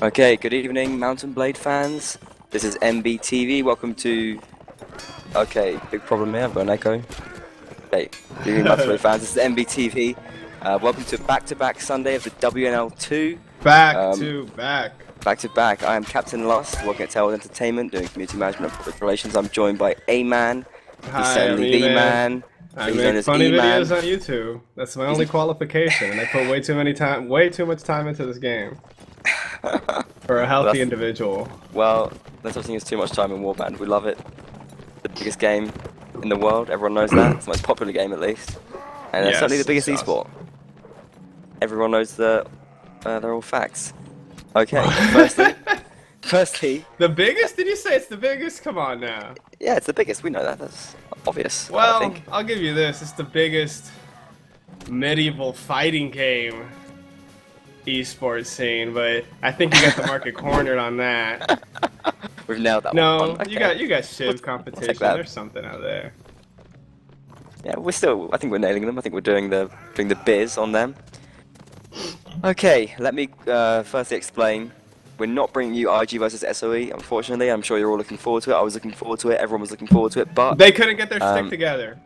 Okay, good evening, Mountain Blade fans. This is MBTV. Welcome to. Okay, big problem here. I've got an echo. Okay, good evening, Mountain Blade fans. This is MBTV. Welcome to back-to-back Sunday of the WNL 2. Back to back. Back to back. I am Captain Lust, working at Tailwind Entertainment, doing community management and public relations. I'm joined by A-Man. He's Hi, certainly the man. I He's known make as funny E-Man. videos on YouTube. That's my only qualification, and I put way too much time into this game for a healthy individual. Well, there's such thing as too much time in Warband. We love it. The biggest game in the world. Everyone knows that. It's the most popular game, at least, and it's certainly the biggest esport. Everyone knows that they're all facts. Okay, firstly, the biggest? Did you say it's the biggest? Come on now. Yeah, it's the biggest. We know that. That's obvious. Well, I think. I'll give you this. It's the biggest medieval fighting game esports scene, but I think you got the market cornered on that. We've nailed that one. No, Okay. you got Shiv competition. There's something out there. Yeah, I think we're nailing them. I think we're doing the biz on them. Okay, let me firstly explain. We're not bringing you IG versus SOE, unfortunately. I'm sure you're all looking forward to it. I was looking forward to it. Everyone was looking forward to it, but they couldn't get their stick together.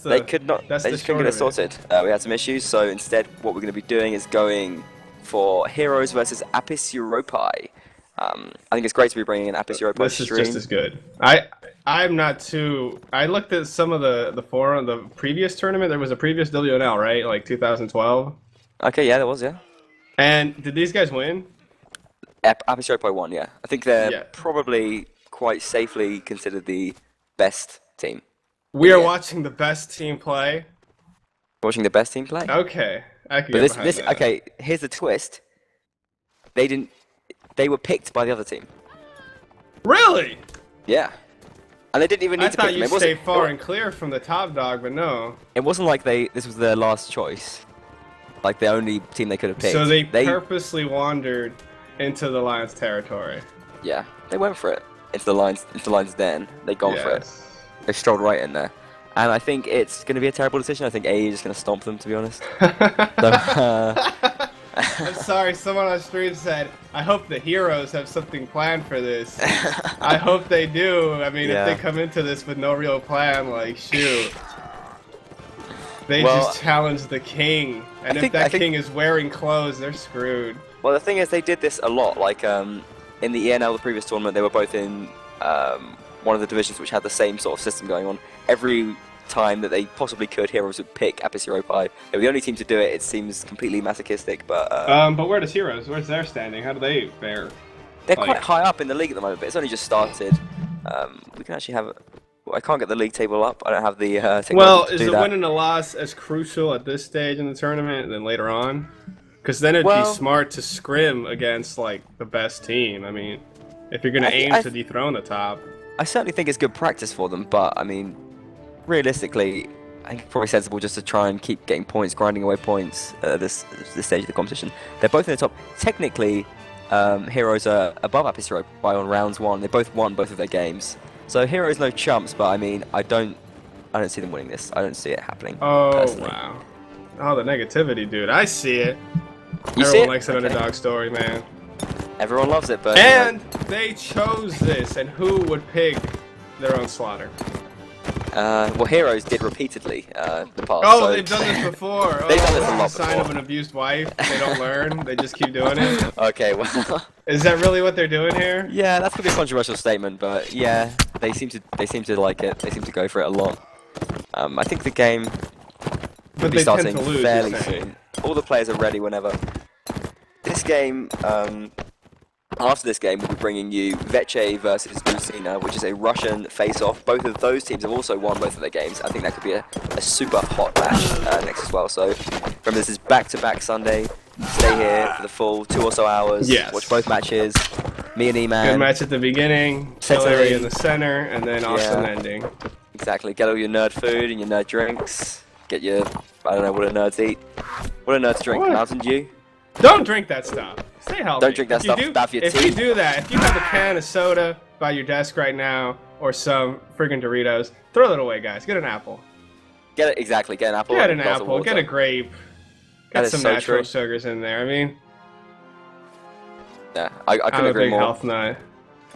They could not. They just couldn't get it sorted. We had some issues, so instead, what we're going to be doing is going for Heroes versus Apis Europae. I think it's great to be bringing in Apis Europae. This is just as good. I'm not too. I looked at some of the forum, the previous tournament. There was a previous WNL, right? Like 2012. Okay, yeah, there was, yeah. And did these guys win? Apis Europae won, yeah. I think they're probably quite safely considered the best team. We are watching the best team play. Watching the best team play? Okay, I can but get behind that. Okay, here's the twist. They were picked by the other team. Really? Yeah. And they didn't even need to pick them. I thought you'd stay far and clear from the top dog, but no. It wasn't like this was their last choice. Like the only team they could have picked. So they purposely wandered into the Lions' territory. Yeah, they went for it. Into the Lions' den. They gone for it. They strolled right in there. And I think it's going to be a terrible decision. I think AE is just going to stomp them, to be honest. I'm sorry, someone on stream said, I hope the heroes have something planned for this. I hope they do. I mean, if they come into this with no real plan, like, shoot. They just challenge the king. And if that king is wearing clothes, they're screwed. Well, the thing is, they did this a lot. Like, in the ENL, the previous tournament, they were both in one of the divisions which had the same sort of system going on. Every time that they possibly could, Heroes would pick Apis Europae. They were the only team to do it. It seems completely masochistic, but... but where does Heroes? Where's their standing? How do they fare? They're quite high up in the league at the moment, but it's only just started. We can actually have... I can't get the league table up. I don't have the technology Well, to do is the that. win and a loss as crucial at this stage in the tournament than later on? Because then it'd be smart to scrim against, like, the best team. I mean, if you're going to aim to dethrone the top. I certainly think it's good practice for them, but, I mean, realistically, I think it's probably sensible just to try and keep getting points, grinding away points at this stage of the competition. They're both in the top. Technically, Heroes are above Apis Europae on rounds 1. They both won both of their games. So Heroes no chumps, but I mean, I don't see them winning this. I don't see it happening. Oh, personally. wow. Oh, the negativity, dude. I see it. Everyone likes an underdog story, man. Everyone loves it, but... And they chose this, and who would pick their own slaughter? Well, Heroes did repeatedly the past. Oh, so they've done this before. They've done this a lot This is a sign before. of an abused wife. They don't learn. They just keep doing it. Okay, well... Is that really what they're doing here? Yeah, that's gonna be a controversial statement, but yeah, they seem to like it. They seem to go for it a lot. I think the game will be starting fairly soon. All the players are ready whenever. This game, after this game, we'll be bringing you Vece versus Lucina, which is a Russian face-off. Both of those teams have also won both of their games. I think that could be a super hot match next as well. So remember, this is back-to-back Sunday. Stay here for the full 2 or so hours. Yes. Watch both matches. Me and E-Man. Good match at the beginning, Celery in the center, and then awesome ending. Exactly. Get all your nerd food and your nerd drinks. Get your... I don't know what a nerds eat. What a nerds drink? What? Mountain Dew? Don't drink that stuff. Stay healthy. Don't drink that stuff. It's bad for your teeth. If you do that, if you have a can of soda by your desk right now, or some friggin' Doritos, throw that away, guys. Get an apple. Get it, exactly. Get an apple. Get an apple. Get a grape. Get some so natural true. sugars in there. I mean, Yeah, I couldn't I'm a agree big more. health nut.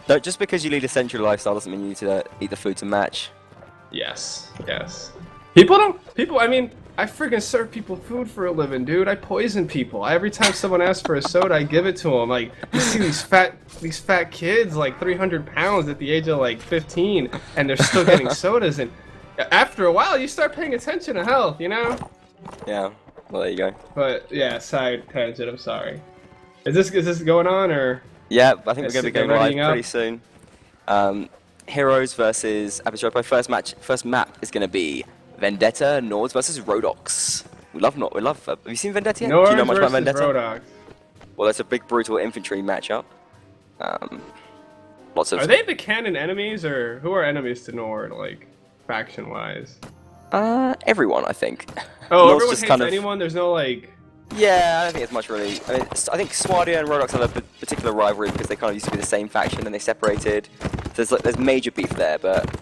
No, just because you lead a century lifestyle doesn't mean you need to eat the food to match. Yes, yes. People, I mean, I freaking serve people food for a living, dude. I poison people. Every time someone asks for a soda, I give it to them. Like, you see these fat kids, like 300 pounds at the age of like 15, and they're still getting sodas. And after a while, you start paying attention to health, you know? Yeah, well, there you go. But yeah, side tangent. I'm sorry. Is this going on or? Yeah, I think we're going to be going live up? pretty soon. Heroes versus Europae. First map is going to be Vendetta, Nords versus Rodox. We love. Have you seen Vendetta yet? Nords Do you know much about versus Vendetta? Rodox. Well, that's a big brutal infantry matchup. Lots of. Are they the canon enemies, or who are enemies to Nord, like faction-wise? Everyone, I think. Oh, Nord's everyone just hates kind of, anyone. There's no like. Yeah, I don't think it's much really. I mean, I think Swadia and Rodox have a particular rivalry because they kind of used to be the same faction and they separated. So there's major beef there, but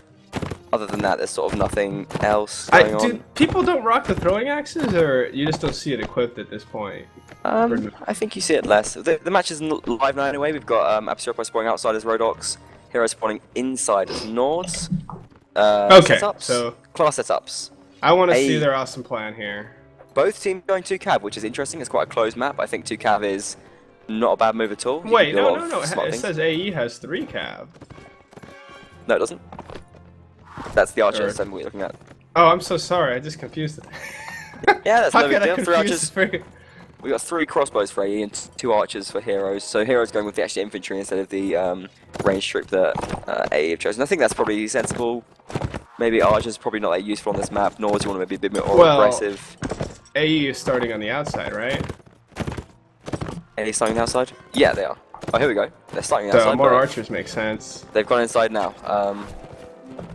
other than that, there's sort of nothing else going on. People don't rock the throwing axes, or you just don't see it equipped at this point? I think you see it less. The match is live now anyway. We've got Europae spawning outside as Rodox, Heroes spawning inside as Nords. Okay, setups, so class setups. I want to see their awesome plan here. Both teams going 2 cav, which is interesting. It's quite a closed map. I think 2 cav is not a bad move at all. Wait, no. It says AE has 3 cav. No, it doesn't. That's the archer system we're looking at. Oh, I'm so sorry. I just confused it. Yeah, that's no big deal. 3 archers. We got 3 crossbows for AE and 2 archers for heroes. So heroes going with the actual infantry instead of the ranged troop that AE have chosen. I think that's probably sensible. Maybe archers probably not that useful on this map. Nor do you want to be a bit more aggressive. AE is starting on the outside, right? AE starting on the outside? Yeah, they are. Oh, here we go. They're starting on the outside. More archers make sense. They've gone inside now.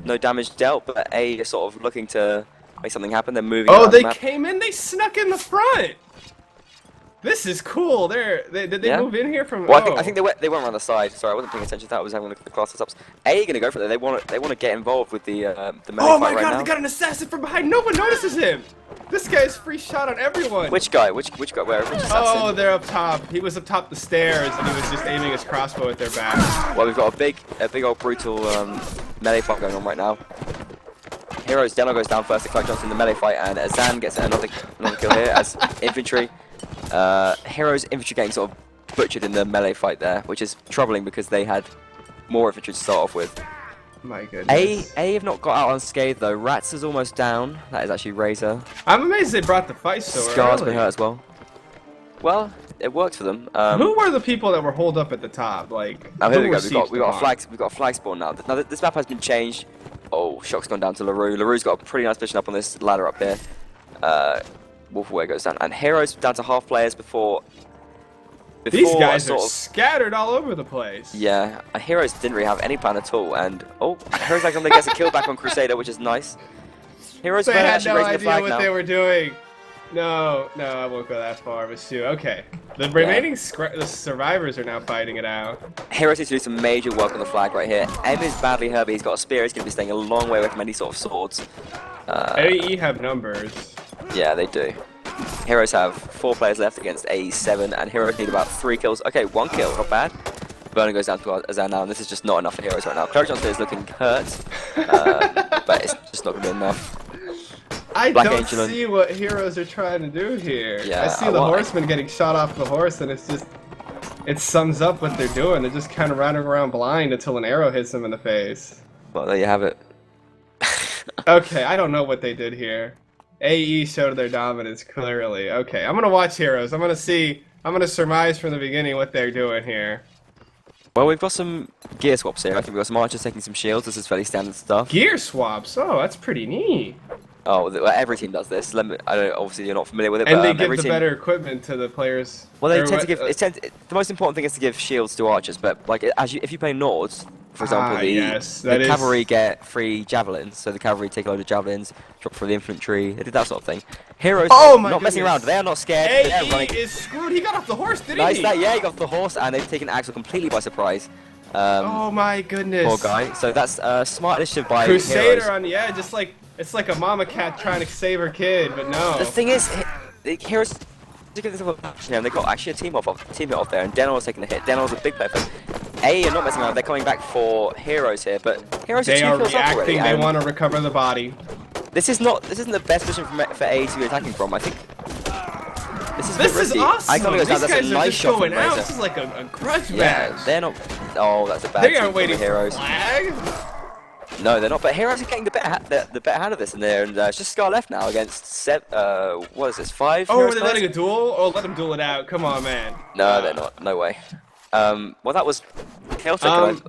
No damage dealt, but AE is sort of looking to make something happen. They're moving. Oh, they the map. came in. They snuck in the front. This is cool. Did they move in here from? Well, I think they went around the side. Sorry, I wasn't paying attention to that. I was having a look at the class setups. AE gonna go for it. They want to get involved with the melee Oh my fight right god! now. They got an assassin from behind. No one notices him. This guy's free shot on everyone. Which guy? Which guy? Which assassin? Oh, they're up top. He was up top the stairs, and he was just aiming his crossbow at their back. Well, we've got a big old brutal melee fight going on right now. Heroes Deno goes down first to Clark Johnson in the melee fight, and Azan gets another kill here as infantry. Heroes infantry getting sort of butchered in the melee fight there, which is troubling because they had more infantry to start off with. My goodness. A have not got out unscathed though. Rats is almost down. That is actually Razor. I'm amazed they brought the fight so early. Scar's been hurt as well. Well, it worked for them. Who were the people that were holed up at the top? Like, oh, here we go. We've got a flag spawn now. Now this map has been changed. Oh, Shock's gone down to LaRue. LaRue's got a pretty nice position up on this ladder up here. Wolfaway goes down, and Heroes down to half players before these guys are scattered all over the place. Yeah, Heroes didn't really have any plan at all, and Heroes actually gets a kill back on Crusader, which is nice. Heroes they had no idea what they were doing. No, I won't go that far, but shoot, okay. The remaining the survivors are now fighting it out. Heroes needs to do some major work on the flag right here. M is badly hurt, but he's got a spear. He's going to be staying a long way away from any sort of swords. AE have numbers. Yeah, they do. Heroes have 4 players left against AE's 7, and Heroes need about 3 kills. Okay, 1 kill, not bad. Burner goes down to Azan now, and this is just not enough for Heroes right now. Clark Johnson is looking hurt, but it's just not going to be enough. I don't see what Heroes are trying to do here. Yeah, I see the horseman getting shot off the horse, and it's just... It sums up what they're doing. They're just kind of running around blind until an arrow hits them in the face. Well, there you have it. Okay, I don't know what they did here. AE showed their dominance clearly. Okay, I'm gonna watch Heroes. I'm gonna surmise from the beginning what they're doing here. Well, we've got some gear swaps here. I think we've got some archers taking some shields. This is fairly standard stuff. Gear swaps? Oh, that's pretty neat. Oh, every team does this. Obviously, you're not familiar with it, and but they give the better equipment to the players. Well, they tend to give. The most important thing is to give shields to archers, but like if you play Nords, for example, the cavalry get free javelins, so the cavalry take a load of javelins, drop for the infantry. They did that sort of thing. Heroes, not messing around. They are not scared. AE is screwed. He got off the horse, didn't he? Yeah, he got off the horse, and they've taken Axel completely by surprise. Oh my goodness. Poor guy. So that's smart initiative by Crusader Heroes. on the edge. It's like a mama cat trying to save her kid, but no. The thing is, Heroes to give this a position, and they got actually a team hit off there, and Denel's taking the hit. Denel's a big player. A are not messing around. They're coming back for Heroes here, but Heroes are 2 kills up already. They want to recover the body. This isn't the best position for A to be attacking from. I think this is awesome. These guys are just going out. This is like a grudge match. They're not. Oh, that's a bad. They aren't waiting for Heroes. Flag. No, they're not. But Heroes are getting the better hand of this in there, and it's just Scar left now against what is this? 5? Oh, are they letting a duel? Oh, let them duel it out. Come on, man. No, they're not. No way. Well, that was chaotic.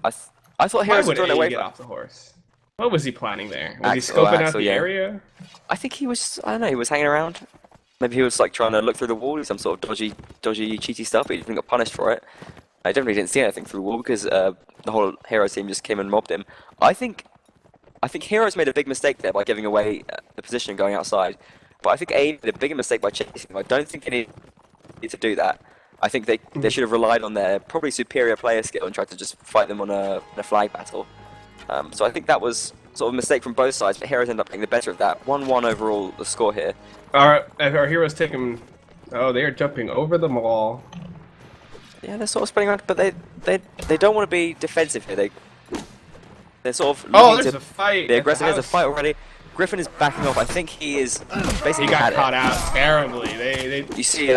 I thought Heroes were throwing away. Get off the horse. What was he planning there? Was he scoping out the area? I think he was. I don't know. He was hanging around. Maybe he was like trying to look through the wall, do some sort of dodgy, cheaty stuff, but he didn't get punished for it. I definitely didn't see anything through the wall because the whole Heroes team just came and mobbed him. I think Heroes made a big mistake there by giving away the position and going outside. But I think A made a bigger mistake by chasing him. I don't think they need to do that. I think they should have relied on their probably superior player skill and tried to just fight them on a flag battle. So I think that was sort of a mistake from both sides, but Heroes ended up getting the better of that. 1-1 overall, the score here. Our Heroes taking... Oh, they are jumping over the wall. Yeah, they're sort of spreading around, but they don't want to be defensive here. They're sort of... Oh, there's a fight. They're aggressive. There's a fight already. Griffin is backing off. I think he is basically He got caught out terribly. You see...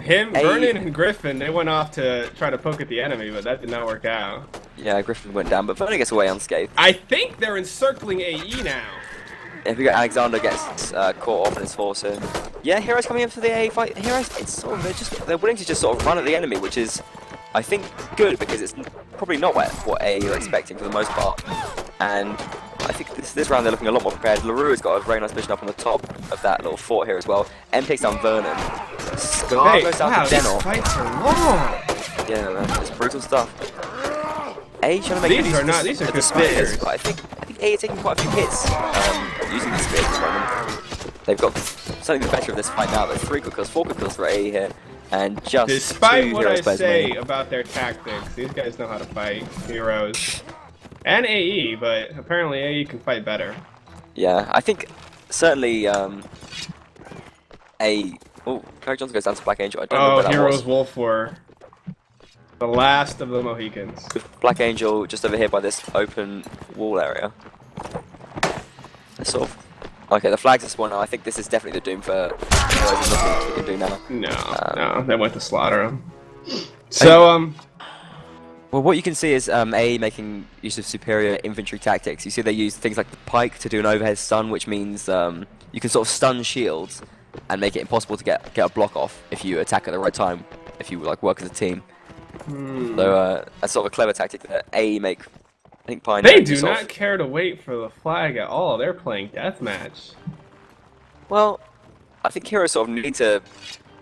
Vernon and Griffin, they went off to try to poke at the enemy, but that did not work out. Yeah, Griffin went down, but Vernon gets away unscathed. I think they're encircling AE now. If we got Alexander gets caught off in his horse, and yeah, Heroes coming in for the AA fight. Heroes, it's sort of they're willing to just sort of run at the enemy, which is, I think, good because it's probably not what AA are expecting for the most part. And I think this round they're looking a lot more prepared. LaRue has got a very nice mission up on the top of that little fort here as well. M takes down Vernon. Scar goes down to Denel. These fights are long. Yeah, man, it's brutal stuff. A trying to make these are good spears. But I think A are taking quite a few hits using the spears at the moment. They've got something better of this fight now. There's 3 quick kills, 4 quick kills for A here, and just despite 2 what Heroes I say about their tactics, these guys know how to fight. Heroes and AE, but apparently AE can fight better. Yeah, I think certainly A. Oh, Clark Johnson goes down to Black Angel. I don't know where that Heroes was. Wolf were the last of the Mohicans. Black Angel just over here by this open wall area. Sort of. Okay, the flags are spawned now. I think this is definitely the doom for Heroes. Nothing we can do now. No, they went to slaughter them. So, well, what you can see is A making use of superior infantry tactics. You see they use things like the pike to do an overhead stun, which means you can sort of stun shields and make it impossible to get a block off if you attack at the right time, if you like work as a team. So that's sort of a clever tactic that A make. I think Pioneer. They do not care to wait for the flag at all. They're playing deathmatch. Well, I think Heroes sort of need to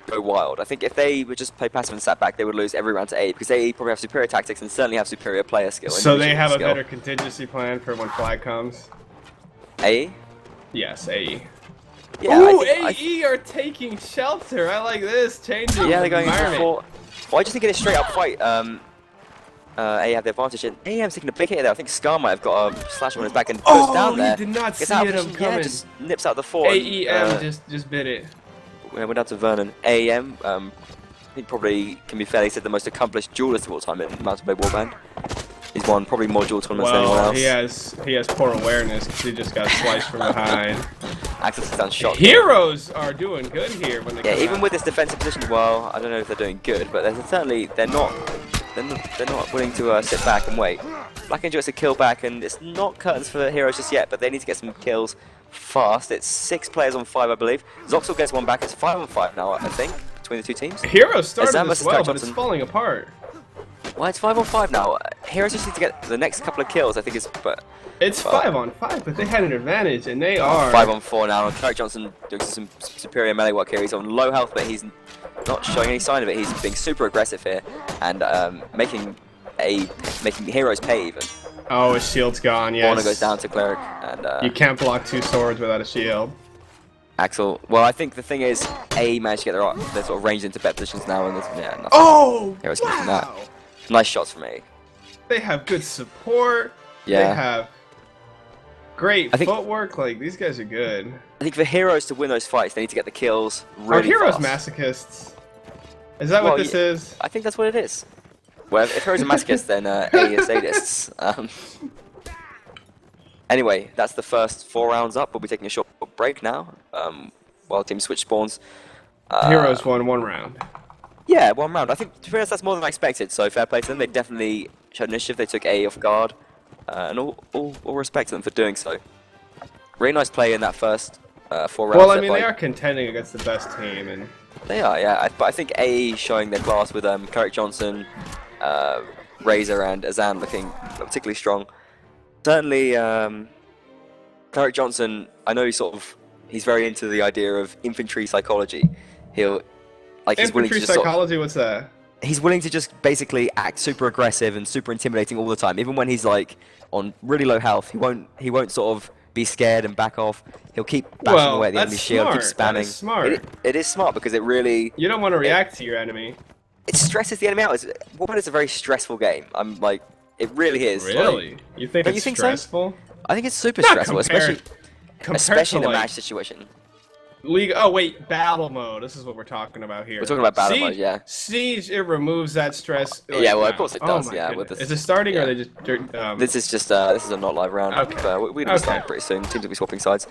go wild. I think if they would just play passive and sat back, they would lose every round to A because they probably have superior tactics and certainly have superior player skill. So they have a better contingency plan for when flag comes? A? Yes, AE. Yeah, ooh, AE are taking shelter. I like this. Changing they're going environment. for... Well, I just think in a straight up fight, A have the advantage. And AM's taking a big hit there. I think Scar might have got a slash on his back and goes down there. He did not see him coming. Yeah, just nips out the fort. AEM just bit it. We're down to Vernon. AEM, he probably can be fairly said the most accomplished duelist of all time in Mountain Blade Warband. He's won probably more duel tournaments than anyone else. He has poor awareness because he just got sliced from behind. Access is down shot. Heroes are doing good here when they even with this defensive position, well, I don't know if they're doing good, but they're not willing to sit back and wait. Black Angel gets a kill back, and it's not curtains for Heroes just yet, but they need to get some kills fast. It's 6 players on 5, I believe. Zoxel gets one back. It's 5 on 5 now, I think, between the 2 teams. Heroes started as well, but it's falling apart. Well, it's 5 on 5 now. Heroes just need to get the next couple of kills, I think It's 5 on 5, but they had an advantage, and they are... 5 on 4 now. Clark Johnson doing some superior melee work here. He's on low health, but he's not showing any sign of it. He's being super aggressive here, and making Heroes pay even. Oh, his shield's gone, yes. Warner goes down to Cleric, and... you can't block 2 swords without a shield. Axel, well, I think the thing is, A managed to get their sort of ranged into bet positions now, and there's nothing. Oh, Heroes can from that. Nice shots from A. They have good support. Yeah. They have great footwork. Like, these guys are good. I think for heroes to win those fights, they need to get the kills really Are heroes fast. masochists? Is that what this is? I think that's what it is. Well, if heroes are masochists, then A is sadists. Anyway, that's the first 4 rounds up. We'll be taking a short break now, while teams switch spawns. Heroes won 1 round. Yeah, 1 round. I think, to be honest, that's more than I expected, so fair play to them. They definitely showed initiative. They took A off guard, and all respect to them for doing so. Really nice play in that first 4 rounds. Well, I mean, they are contending against the best team, and they are, yeah. But I think A showing their class with Cleric Johnson, Razor, and Azan looking particularly strong. Certainly, Cleric Johnson, I know he's very into the idea of infantry psychology. He's willing to just psychology. What's that? He's willing to just basically act super aggressive and super intimidating all the time, even when he's like on really low health. He won't sort of be scared and back off. He'll keep bashing away at the enemy's shield, keep spamming. That is smart. It is smart because it really. You don't want to react to your enemy. It stresses the enemy out. Warhammer is a very stressful game. I'm like, it really is. Really? Like, you think it's stressful? So? I think it's super stressful, especially in a like, match situation. League. Oh wait, battle mode. This is what we're talking about here. We're talking about battle mode, yeah. Siege, it removes that stress. Like, yeah, well, of course it does. Yeah, with this. Is it starting or are they just? This is just this is a not live round. Okay. We'll be starting pretty soon. Teams will be swapping sides.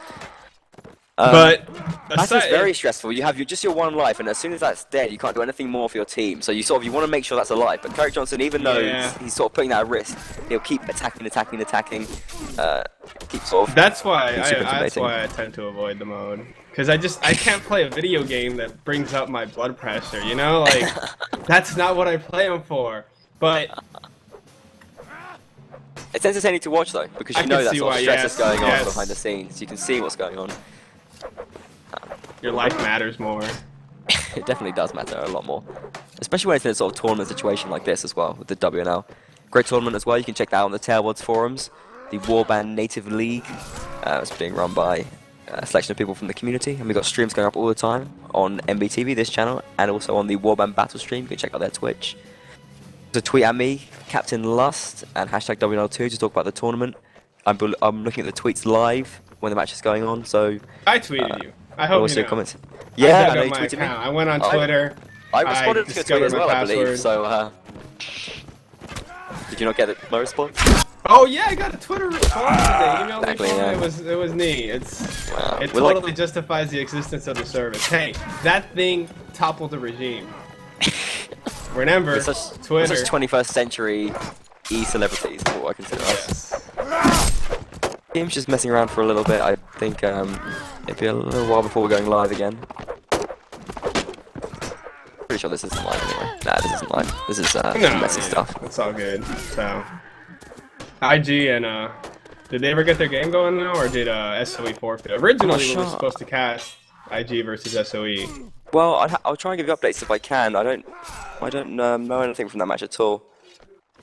But that's very stressful. You have just your 1 life, and as soon as that's dead, you can't do anything more for your team. So you want to make sure that's alive. But Cleric Johnson, even though he's sort of putting that at risk, he'll keep attacking. Keep sort of. That's why I tend to avoid the mode. Because I can't play a video game that brings up my blood pressure. You know, like that's not what I play them for. But it's entertaining to watch though, because you know that sort of stress is going on behind the scenes. You can see what's going on. Your life matters more. It definitely does matter a lot more. Especially when it's in a sort of tournament situation like this as well, with the WNL. Great tournament as well, you can check that out on the Tailwords forums. The Warband Native League. It's being run by a selection of people from the community, and we've got streams going up all the time on MBTV, this channel, and also on the Warband Battle stream. You can check out their Twitch. So tweet at me, Captain Lust, and hashtag WNL2 to talk about the tournament. I'm looking at the tweets live when the match is going on, so... I tweeted you. I hope you know. Comments. Yeah, I know you my tweeted account. Me. I went on Twitter. I responded to your tweet as well, I believe, so... Did you not get my response? Oh yeah, I got a Twitter response today. Emailed me. Yeah. It was neat. It totally justifies the existence of the service. Hey, that thing toppled the regime. Remember, Twitter. We're such 21st century e-celebrities, is what I consider us. Game's just messing around for a little bit. I think it'll be a little while before we're going live again. Pretty sure this isn't live anyway. Nah, this isn't live. This is messy stuff. It's all good. So, IG and did they ever get their game going now, or did SOE forfeit? Originally, we were supposed to cast IG versus SOE. Well, I'll try and give you updates if I can. I don't know anything from that match at all.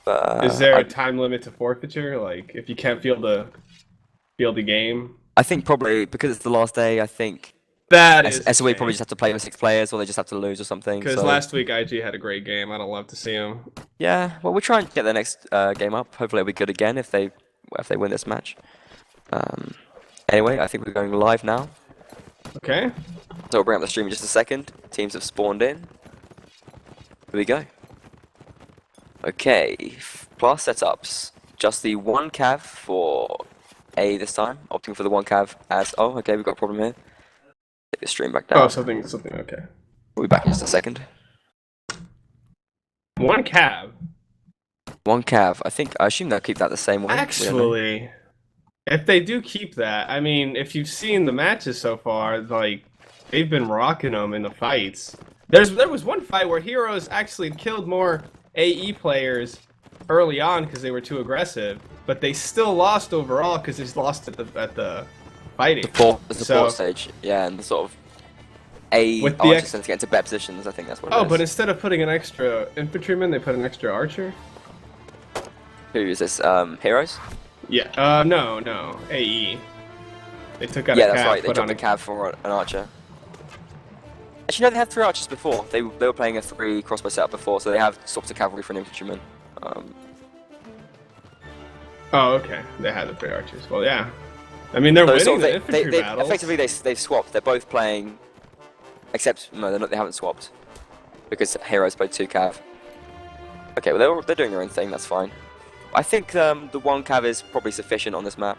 But is there a time limit to forfeiture? Like, if you can't field the game? I think probably because it's the last day. I think that SOE probably just have to play with 6 players, or they just have to lose or something. Because last week IG had a great game. I'd love to see them. Yeah, well, we're trying to get the next game up. Hopefully, it'll be good again if they win this match. Anyway, I think we're going live now. Okay. So we'll bring up the stream in just a second. Teams have spawned in. Here we go. Okay, class setups. Just the 1 cav for A this time. Opting for the 1 cav as... Oh, okay, we've got a problem here. Take the stream back down. Oh, something, okay. We'll be back in just a second. 1 cav? 1 cav. I assume they'll keep that the same way. Actually, if they do keep that, I mean, if you've seen the matches so far, like, they've been rocking them in the fights. There was one fight where Heroes actually killed more AE players early on because they were too aggressive, but they still lost overall because they lost at the fighting. The support stage, yeah, and the sort of with the archers tend to get into better positions. I think that's what it is. Oh, but instead of putting an extra infantryman, they put an extra archer. Who is this? Heroes? Yeah. No. AE. They took out a cav. Yeah, that's right. They took a cav for an archer. Actually, no, they had 3 archers before. They were playing a 3 crossbow setup before, so they have swapped to cavalry for an infantryman. Oh, okay. They had the 3 archers. Well, yeah. I mean, they're those winning sort the of, infantry battles. Effectively, they've swapped. They're both playing, except no, they haven't swapped because Heroes played 2 cav. Okay, well they're doing their own thing. That's fine. I think the 1 cav is probably sufficient on this map.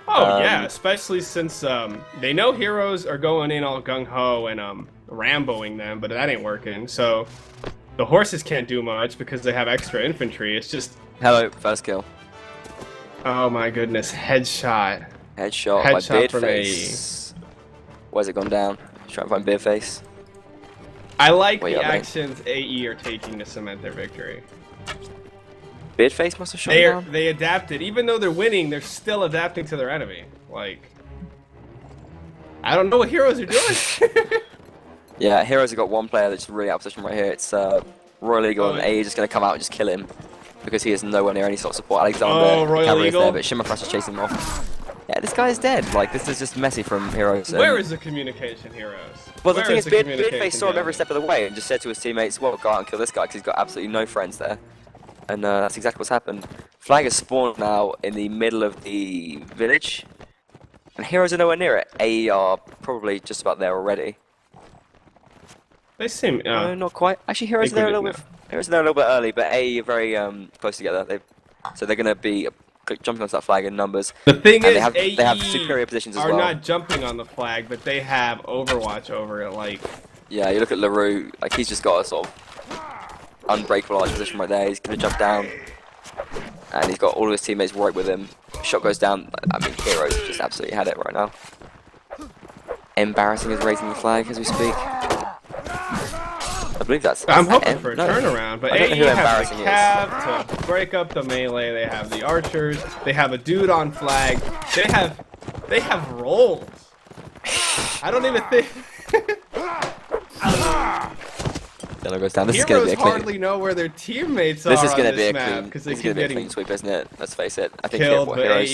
Oh yeah, especially since they know Heroes are going in all gung ho and Ramboing them, but that ain't working. So the horses can't do much because they have extra infantry. It's just hello, first kill. Oh my goodness, headshot. Headshot by Beardface. Where's it gone down? Trying to find Beardface. I like the actions AE are taking to cement their victory. Beardface must have shot down. They adapted. Even though they're winning, they're still adapting to their enemy. Like, I don't know what Heroes are doing. Yeah, Heroes have got one player that's really out of position right here. It's Royal Eagle, and AE just going to come out and just kill him because he is nowhere near any sort of support. Alexander, Royal Eagle. There, but Shimmerfrost is chasing him off. Yeah, this guy is dead. Like, this is just messy from Heroes. Where is the communication, Heroes? Well, the thing is, Beardface saw him every step of the way and just said to his teammates, well, go out and kill this guy because he's got absolutely no friends there. And that's exactly what's happened. Flag has spawned now in the middle of the village. And Heroes are nowhere near it. AE are probably just about there already. They seem... no, not quite. Actually, Heroes are there a little bit early, but AE are very close together. So they're going to be jumping onto that flag in numbers. The thing is, they have superior positions as well. Are not jumping on the flag, but they have Overwatch over it, like... Yeah, you look at LaRue, like he's just got a sort of unbreakable position right there. He's going to jump down, and he's got all of his teammates right with him. Shot goes down. I mean, Heroes just absolutely had it right now. Embarrassing is raising the flag as we speak. I believe that's... I'm hoping for a turnaround, but AE have the cav to break up the melee. They have the archers. They have a dude on flag. They have rolls. I don't even think... Yellow goes down. This Heroes is going to be a clean. Hardly know where their teammates are. This is going to on be a map, clean. This is going to be a clean sweep, isn't it? Let's face it. I think killed, but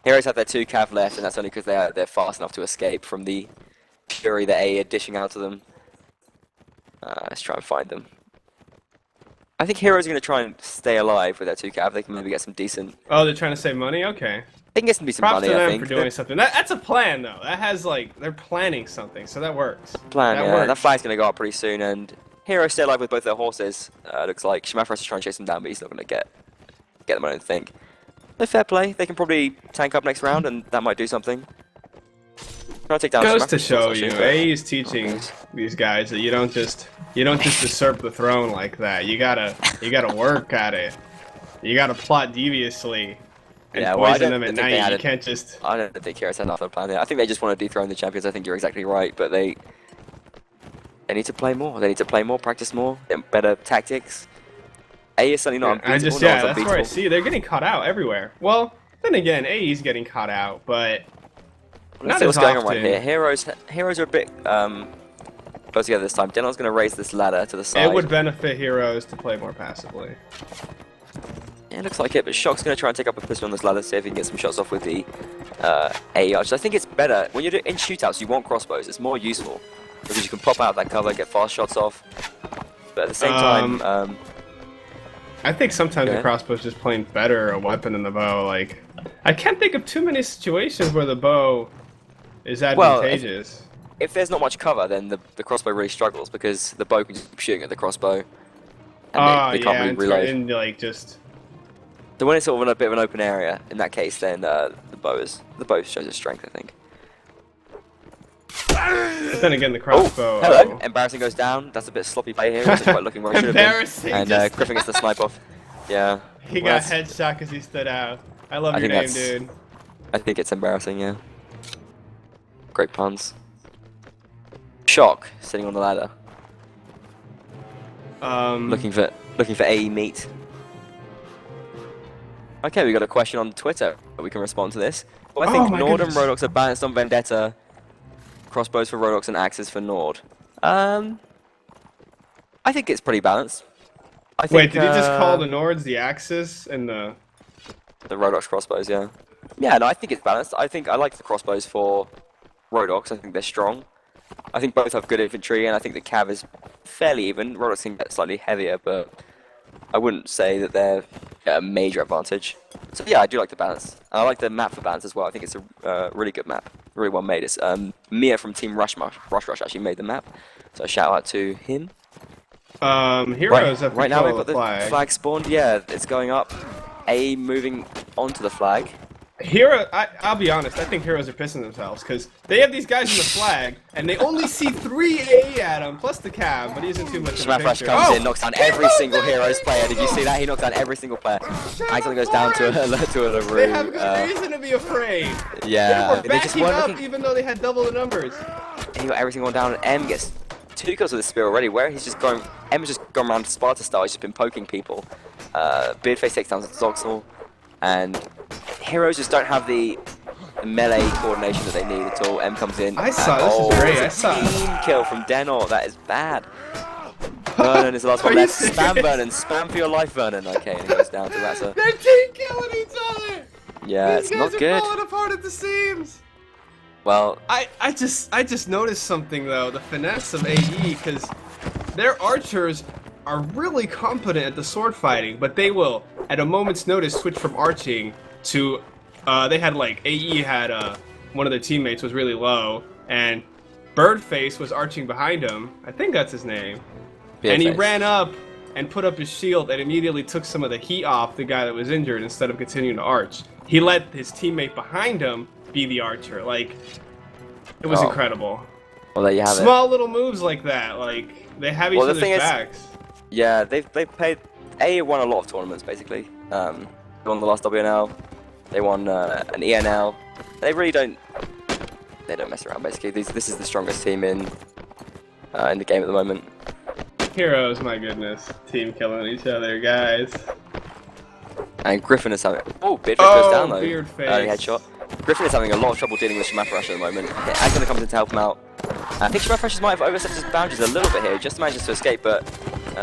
Heroes have their 2 cav left, and that's only because they're fast enough to escape from the fury that AE are dishing out to them. Let's try and find them. I think Heroes are going to try and stay alive with their 2 cav. They can maybe get some decent... Oh, they're trying to save money? Okay. They can get some decent money, to them I think. For doing something. That's a plan, though. That has, like, they're planning something, so that works. That flag's going to go up pretty soon, and Heroes stay alive with both their horses. Looks like Shimmerfrost is trying to chase them down, but he's not going to get them, I don't think. No, fair play. They can probably tank up next round, and that might do something. Try to take down Goes to show you, AE is teaching these guys that you don't just usurp the throne like that. You gotta work at it. You gotta plot deviously and poison them at night. You can't just... I don't think Heroes had enough of a plan there. I think they just want to dethrone the champions. I think you're exactly right, but they need to play more. They need to play more, practice more, better tactics. AE is certainly not unbeatable. That's where I see they're getting caught out everywhere. Well, then again, AE's getting caught out, but let's see what's going on right here. Heroes are a bit close together this time. Denel's going to raise this ladder to the side. It would benefit Heroes to play more passively. Yeah, it looks like it, but Shock's going to try and take up a position on this ladder, see if he can get some shots off with the AE archers. I think it's better. When you're in shootouts, you want crossbows. It's more useful because you can pop out of that cover, get fast shots off. But at the same time... I think sometimes the crossbow's just plain better a weapon than the bow. Like, I can't think of too many situations where the bow is advantageous. Well, if there's not much cover, then the crossbow really struggles because the bow can just keep shooting at the crossbow. And they can't really reload. And like just... So when it's sort of in a bit of an open area, in that case, then the bow shows its strength, I think. But then again, the crossbow... Oh, hello. Embarrassing goes down. That's a bit sloppy play here. Wasn't quite looking where he should have been. And Griffin gets the snipe off. Yeah. He got headshot because he stood out. I love your name, dude. I think it's embarrassing, yeah. Great puns. Shock, sitting on the ladder. Looking for AE meat. Okay, we got a question on Twitter. We can respond to this. Well, I think Nord and Rodox are balanced on Vendetta. Crossbows for Rodox and axes for Nord. I think it's pretty balanced. Wait, did you just call the Nords the axes and the Rodox crossbows? Yeah. Yeah, no, I think it's balanced. I like the crossbows for Rodox. I think they're strong. I think both have good infantry, and I think the cav is fairly even. Rodox can get slightly heavier, but I wouldn't say that they're get a major advantage. So yeah, I do like the balance. I like the map for balance as well. I think it's a really good map, really well made. It's Mia from Team Rush actually made the map, so shout out to him. Heroes have right now we've got the flag. flag spawned. Yeah, it's going up. A moving onto the flag. I'll be honest, I think Heroes are pissing themselves, because they have these guys in the flag, and they only see 3 A at him, plus the cab, but he isn't too much of a Rush comes in, knocks down every single Heroes player. Did you see that? He knocked down every single player. Actually goes down to a room. They have good reason to be afraid. Yeah. They were backing up even though they had double the numbers. And he got every single one down, and M gets 2 kills with the spear already, where he's just going, M's just gone around Sparta style, he's just been poking people. Beardface takes down Zoxel, and Heroes just don't have the melee coordination that they need at all. M comes in. I saw, this is great, I saw. Team kill from Denor, that is bad. Vernon is the last one left. Spam Vernon, spam for your life, Vernon. Okay, and he goes down to Rasa. They're team killing each other! Yeah, it's not good. These guys are falling apart at the seams! Well, I just noticed something though, the finesse of AE, because their archers are really competent at the sword fighting, but they will, at a moment's notice, switch from arching to, they had like, AE had, one of their teammates was really low, and Birdface was arching behind him, I think that's his name, and he ran up and put up his shield and immediately took some of the heat off the guy that was injured instead of continuing to arch. He let his teammate behind him be the archer, like, it was incredible. Well, there you have it. Small little moves like that, like, they have each other's backs. Yeah, they've played. A won a lot of tournaments basically. They won the last WNL. They won an ENL. They really don't. They don't mess around basically. This is the strongest team in the game at the moment. Heroes, my goodness, team killing each other, guys. And Griffin is having. Oh, Beardface goes down though. Beardface. Early headshot. Griffin is having a lot of trouble dealing with Shamath Rush at the moment. Agner comes in to help him out. I think Shamath Rush might have overstepped his boundaries a little bit here. Just manages to escape, but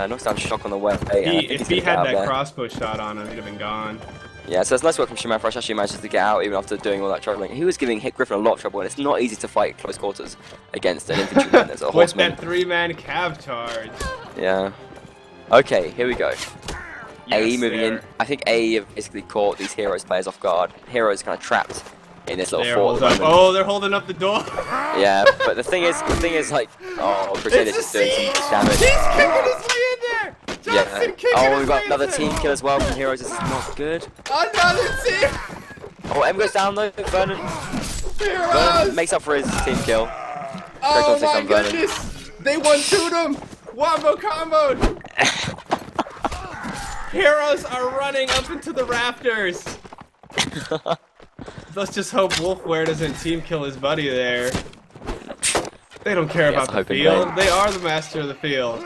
knocks down Shock on the way. If he had that crossbow shot on him, he'd have been gone. Yeah, so it's nice work from Shamath Rush. Actually manages to get out even after doing all that traveling. He was giving Griffin a lot of trouble, and it's not easy to fight close quarters against an infantryman as a horseman. With that 3-man cav charge. Yeah. Okay, here we go. Yes, AE moving in. I think AE have basically caught these Heroes players off guard. Heroes kind of trapped in this little fort. Oh, they're holding up the door. Yeah, but the thing is like, oh, Crusader's just doing some damage. He's kicking his way in there. Johnson kicking oh, we've got another team kill as well from Heroes. This is not good. Another team. Oh, M goes down though. Vernon makes up for his team kill. Oh my goodness! They 1-2'd him. Wombo comboed. Heroes are running up into the rafters. Let's just hope Wolfware doesn't team kill his buddy there. They don't care about the field. They are the master of the field.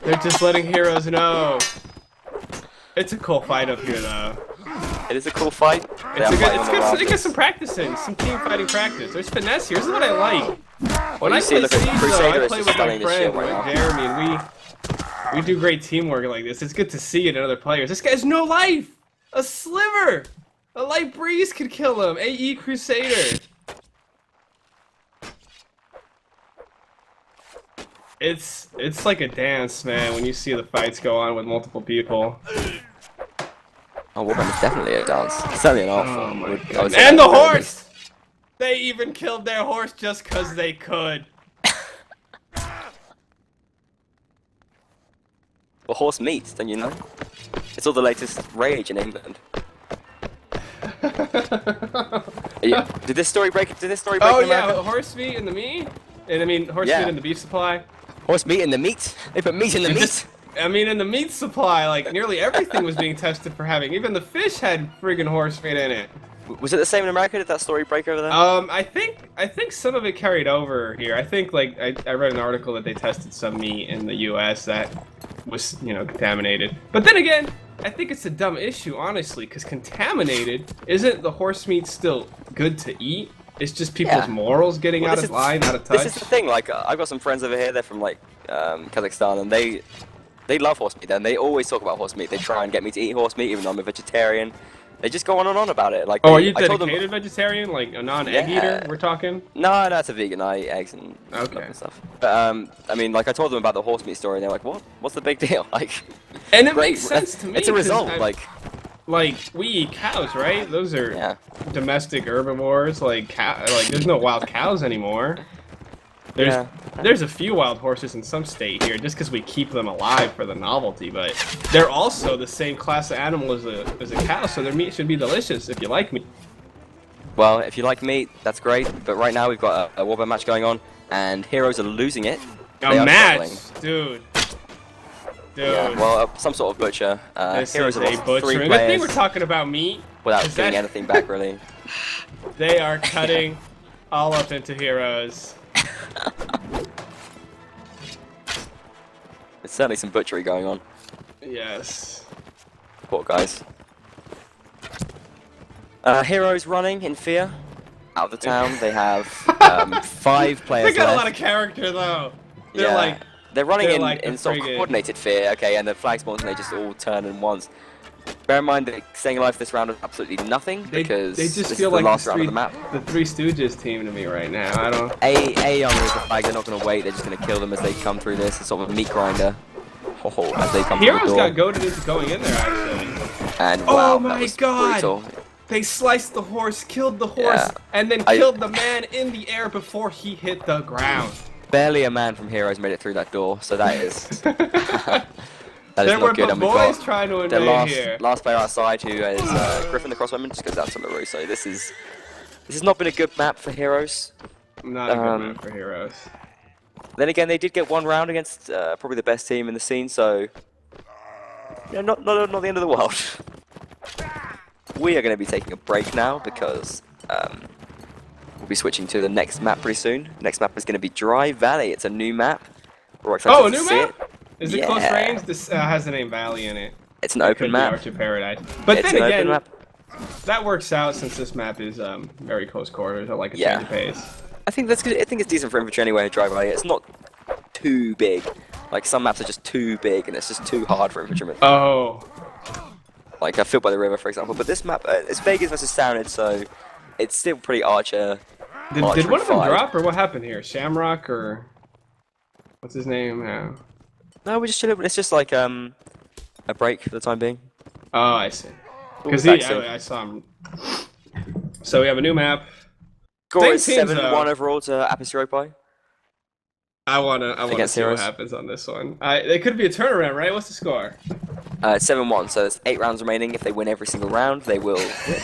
They're just letting Heroes know. It's a cool fight up here, though. It is a cool fight. It's good. Get some practice in, some team fighting practice. There's finesse here. This is what I like. When I play Siege, though, I play with my friend like Jeremy, and we do great teamwork like this. It's good to see it in other players. This guy's no life. A sliver. A light breeze could kill him. AE Crusader. It's like a dance, man, when you see the fights go on with multiple people. Oh, Warband is definitely a dance. It's certainly an art form. And the horse! They even killed their horse just because they could. Well, horse meat, don't you know? It's all the latest rage in England. Did this story break? Oh yeah, horse meat and the meat, and I mean horse meat and the beef supply. Horse meat and the meat. They put meat in the meat. I mean, in the meat supply, like nearly everything was being tested for having. Even the fish had friggin' horse meat in it. Was it the same in America? Did that story break over there? I think some of it carried over here. I think like I read an article that they tested some meat in the U.S. that was contaminated. But then again, I think it's a dumb issue, honestly, because contaminated, isn't the horse meat still good to eat? It's just people's morals getting out of line, out of touch. This is the thing, like, I've got some friends over here, they're from, like, Kazakhstan, and they love horse meat, and they always talk about horse meat. They try and get me to eat horse meat, even though I'm a vegetarian. They just go on and on about it. Like, are you dedicated vegetarian? Like, a non-egg eater, we're talking? No, it's a vegan. I eat eggs and stuff. But, I mean, like, I told them about the horse meat story, and they're like, what? What's the big deal? Like, And it makes sense to me. It's a result, like we eat cows, right? Those are domestic herbivores. Like there's no wild cows anymore. There's a few wild horses in some state here, just because we keep them alive for the novelty. But they're also the same class of animal as a cow, so their meat should be delicious if you like meat. Well, if you like meat, that's great. But right now we've got a Warbow match going on, and Heroes are losing it. A match, dude. Yeah, well, some sort of butcher. This Heroes is have a lost butcher. 3 And players I think we're talking about meat. Without getting anything back, really. They are cutting all up into Heroes. There's certainly some butchery going on. Yes. Poor guys. Heroes running in fear. Out of the town, they have 5 players They got left. a lot of character, though. They're running like in sort of coordinated fear, okay, and the flag spawns and they just all turn in once. Bear in mind that staying alive this round is absolutely nothing, because they just this feel is the like last round of the map. The Three Stooges team to me right now. I don't. A young is the flag, they're not going to wait, they're just going to kill them as they come through this. It's sort of a meat grinder. As they come Heroes through the door. got goaded into going in there, actually. And wow, oh my that was god! brutal. They sliced the horse, killed the horse, and then killed the man in the air before he hit the ground. Barely a man from Heroes made it through that door, so that is that is there not good. And we've boys got trying to invade the last player outside, who is Griffin the Crossbowman, just goes down to LaRue. So this has not been a good map for Heroes. Not a good map for Heroes. Then again, they did get 1 round against probably the best team in the scene, so not the end of the world. We are going to be taking a break now because we'll be switching to the next map pretty soon. Next map is going to be Dry Valley. It's a new map. We're excited a new map? Is it close range? This has the name Valley in it. It's an open map. Archer Paradise. But then again, that works out since this map is very close quarters. I like a change of pace. I think that's good. I think it's decent for infantry anyway. Dry Valley. It's not too big. Like some maps are just too big and it's just too hard for infantrymen. Oh. Like Field by the River, for example. But this map, it's Vegas versus Sounded, so it's still pretty Archer. Did one of them drop, or what happened here? Shamrock, or what's his name? No, we just chilling. It's just like a break for the time being. Oh, I see. Because I saw him. So we have a new map. Score is 7-1 overall to Apis Europae. I wanna see what happens on this one. It could be a turnaround, right? What's the score? It's 7-1, so there's 8 rounds remaining. If they win every single round, they will win.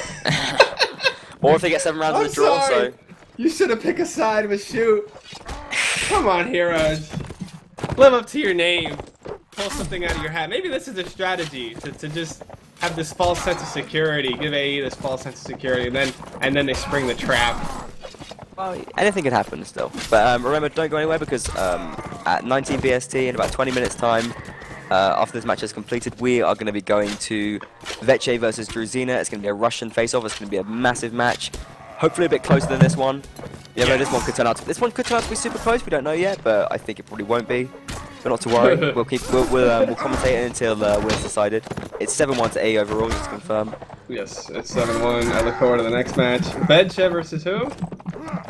Or if they get 7 rounds in a draw, so... You should have picked a side, but shoot. Come on, Heroes. Live up to your name. Pull something out of your hat. Maybe this is a strategy to just have this false sense of security. Give AE this false sense of security, and then they spring the trap. Well, anything could happen still. But remember, don't go anywhere because at 19 BST in about 20 minutes time, after this match is completed, we are going to be going to Vendetta versus Druzina. It's going to be a Russian face-off. It's going to be a massive match. Hopefully a bit closer than this one. Yeah, but this one could turn out to be super close. We don't know yet, but I think it probably won't be. But not to worry. we'll commentate it until win's decided. It's 7-1 to A overall, just to confirm. Yes, it's 7-1. I look forward to the next match. Vendetta versus who?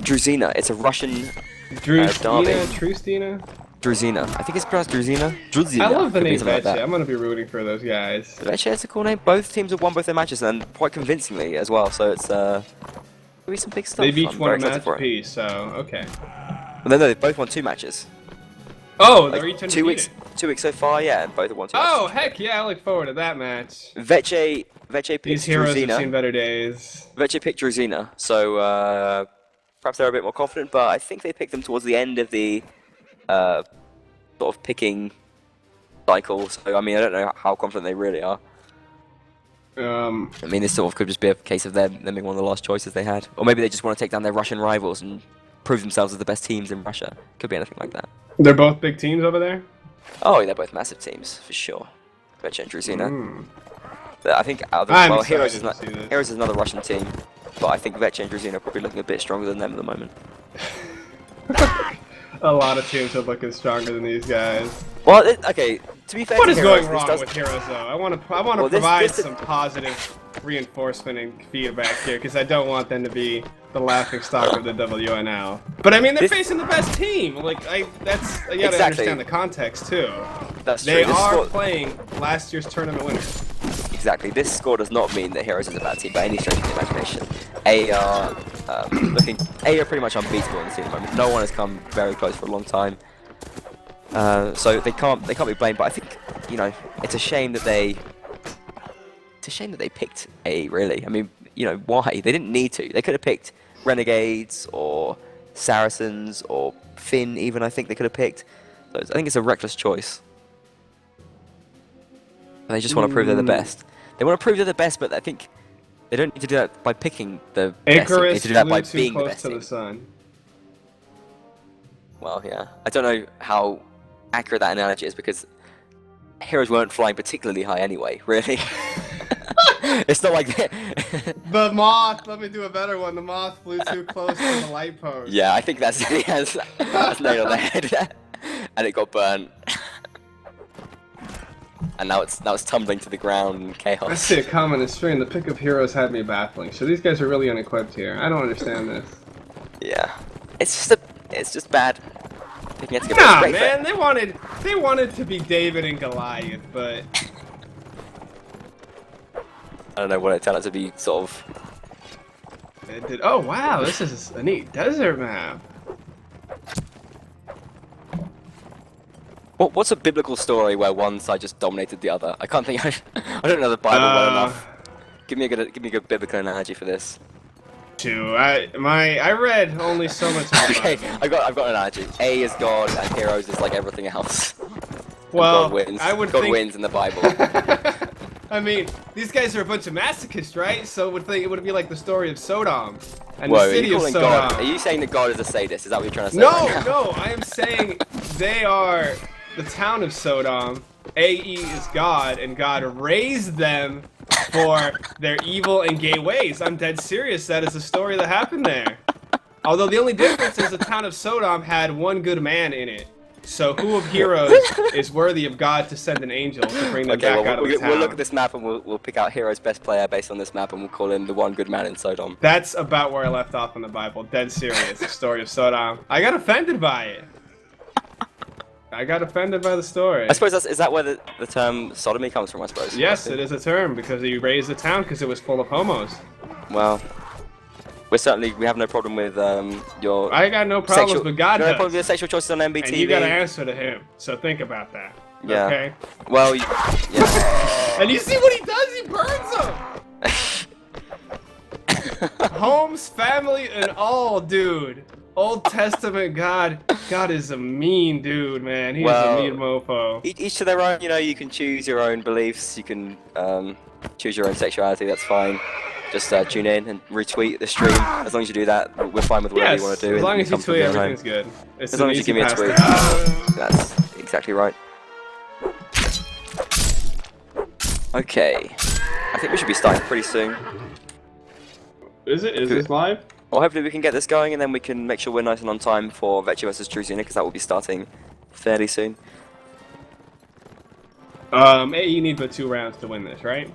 Druzina. It's a Russian Druzina? Druzina. I think it's pronounced Druzina. Druzina. I love the name Vendetta. Like I'm going to be rooting for those guys. Vendetta is a cool name. Both teams have won both their matches, and quite convincingly as well, so it's gonna be some big stuff. They've each won a match apiece, so okay. Well, no, they've both won 2 matches. Oh, like they're each 2 weeks. 2 weeks so far, yeah, and both have won 2 matches. Oh, heck yeah, I look forward to that match. Vendetta picked These heroes Druzina. have seen better days. Vendetta picked Druzina, so perhaps they're a bit more confident, but I think they picked them towards the end of the sort of picking cycle, so I mean, I don't know how confident they really are. I mean, this sort of could just be a case of them being one of the last choices they had. Or maybe they just want to take down their Russian rivals and prove themselves as the best teams in Russia. Could be anything like that. They're both big teams over there? Oh, they're both massive teams, for sure. Vendetta and Druzina. I think Heroes is another Russian team, but I think Vendetta and Druzina are probably looking a bit stronger than them at the moment. A lot of teams are looking stronger than these guys. Well, okay, to be fair what to is Heroes, going wrong with Heroes, though? I want to provide some positive reinforcement and feedback here, because I don't want them to be the laughing stock of the WNL. But I mean, they're facing the best team. Like, you gotta understand the context too. That's true. They are playing last year's tournament winners. Exactly. This score does not mean that Heroes is a bad team by any stretch of the imagination. A are pretty much unbeatable in the team at the moment. No one has come very close for a long time. So they can't be blamed. But I think, you know, it's a shame that they picked A, really. I mean, you know, why? They didn't need to. They could have picked Renegades or Saracens or Finn even, I think they could have picked. So I think it's a reckless choice. And they just want to prove they're the best. They want to prove they're the best, but I think they don't need to do that by picking the best team. They need to do that by being the best team. Sun. Well, yeah. I don't know how accurate that analogy is because Heroes weren't flying particularly high anyway, really. It's not like the moth. Let me do a better one. The moth flew too close to the light post. Yeah, I think that's nailed on the head, and it got burnt. And now it's tumbling to the ground in chaos. I see a comment in stream. The pick of Heroes had me baffling. So these guys are really unequipped here. I don't understand this. Yeah, it's just bad. Nah, man, they wanted to be David and Goliath, but I don't know what it turned out to be, sort of. It did. Oh wow, this is a neat desert map. What's a biblical story where one side just dominated the other? I can't think. I don't know the Bible well enough. Give me a good biblical analogy for this. I read only so much. Okay, I've got an analogy. A is God and Heroes is like everything else. Well, God wins. I would God think... wins in the Bible. I mean, these guys are a bunch of masochists, right? So it would be like the story of Sodom and Whoa, the city of Sodom. God, are you saying that God is a sadist? Is that what you're trying to say? No, right now? no, I am saying they are the town of Sodom. AE is God, and God raised them for their evil and gay ways. I'm dead serious. That is a story that happened there. Although the only difference is the town of Sodom had one good man in it. So who of Heroes is worthy of God to send an angel to bring them back out of the town? We'll look at this map and we'll pick out Heroes' best player based on this map and we'll call him the one good man in Sodom. That's about where I left off in the Bible. Dead serious. The story of Sodom. I got offended by it. I got offended by the story. I suppose is that where the term sodomy comes from, I suppose? Yes, it is a term because he raised the town because it was full of homos. Well, we have no problem with your. I got no problems with God. No problem with your sexual choices on MBTV. And you got to answer to him. So think about that. Yeah. Okay. Well, yeah. And you see what he does? He burns them. Homes, family, and all, dude. Old Testament God is a mean dude, man. He's a mean mofo. Each to their own. You know, you can choose your own beliefs. You can choose your own sexuality. That's fine. Just tune in and retweet the stream. As long as you do that, we're fine with whatever you want to do. As long as you tweet, everything's good. As long as you give me a tweet. That's exactly right. Okay. I think we should be starting pretty soon. Is it? Is this live? Well, hopefully we can get this going and then we can make sure we're nice and on time for Vecchio vs Truzina because that will be starting fairly soon. You need but 2 rounds to win this, right?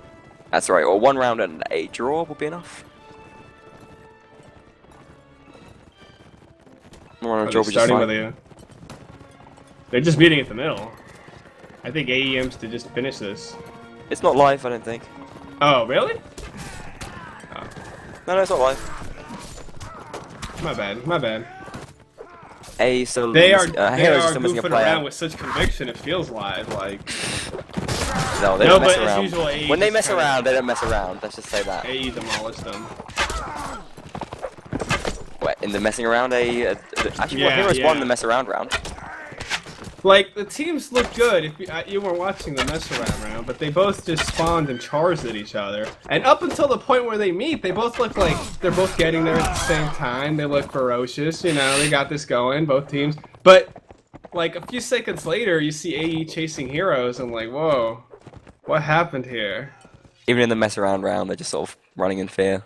That's right, or 1 round and a draw will be enough. 1 round and a draw will be just fine. With you. They're just meeting at the middle. I think AE aims to just finish this. It's not live, I don't think. Oh, really? Oh. No, it's not live. My bad. They are goofing around with such conviction. It feels live, like. No, they don't mess around. When they mess around, they don't mess around. Let's just say that. AE demolished them. What, in the messing around? Actually, Heroes won the mess around round. Like, the teams look good if you weren't watching the mess around round, but they both just spawned and charged at each other. And up until the point where they meet, they both look like they're both getting there at the same time. They look ferocious, you know, they got this going, both teams. But, like, a few seconds later, you see AE chasing Heroes, and like, whoa, what happened here? Even in the mess around round, they're just sort of running in fear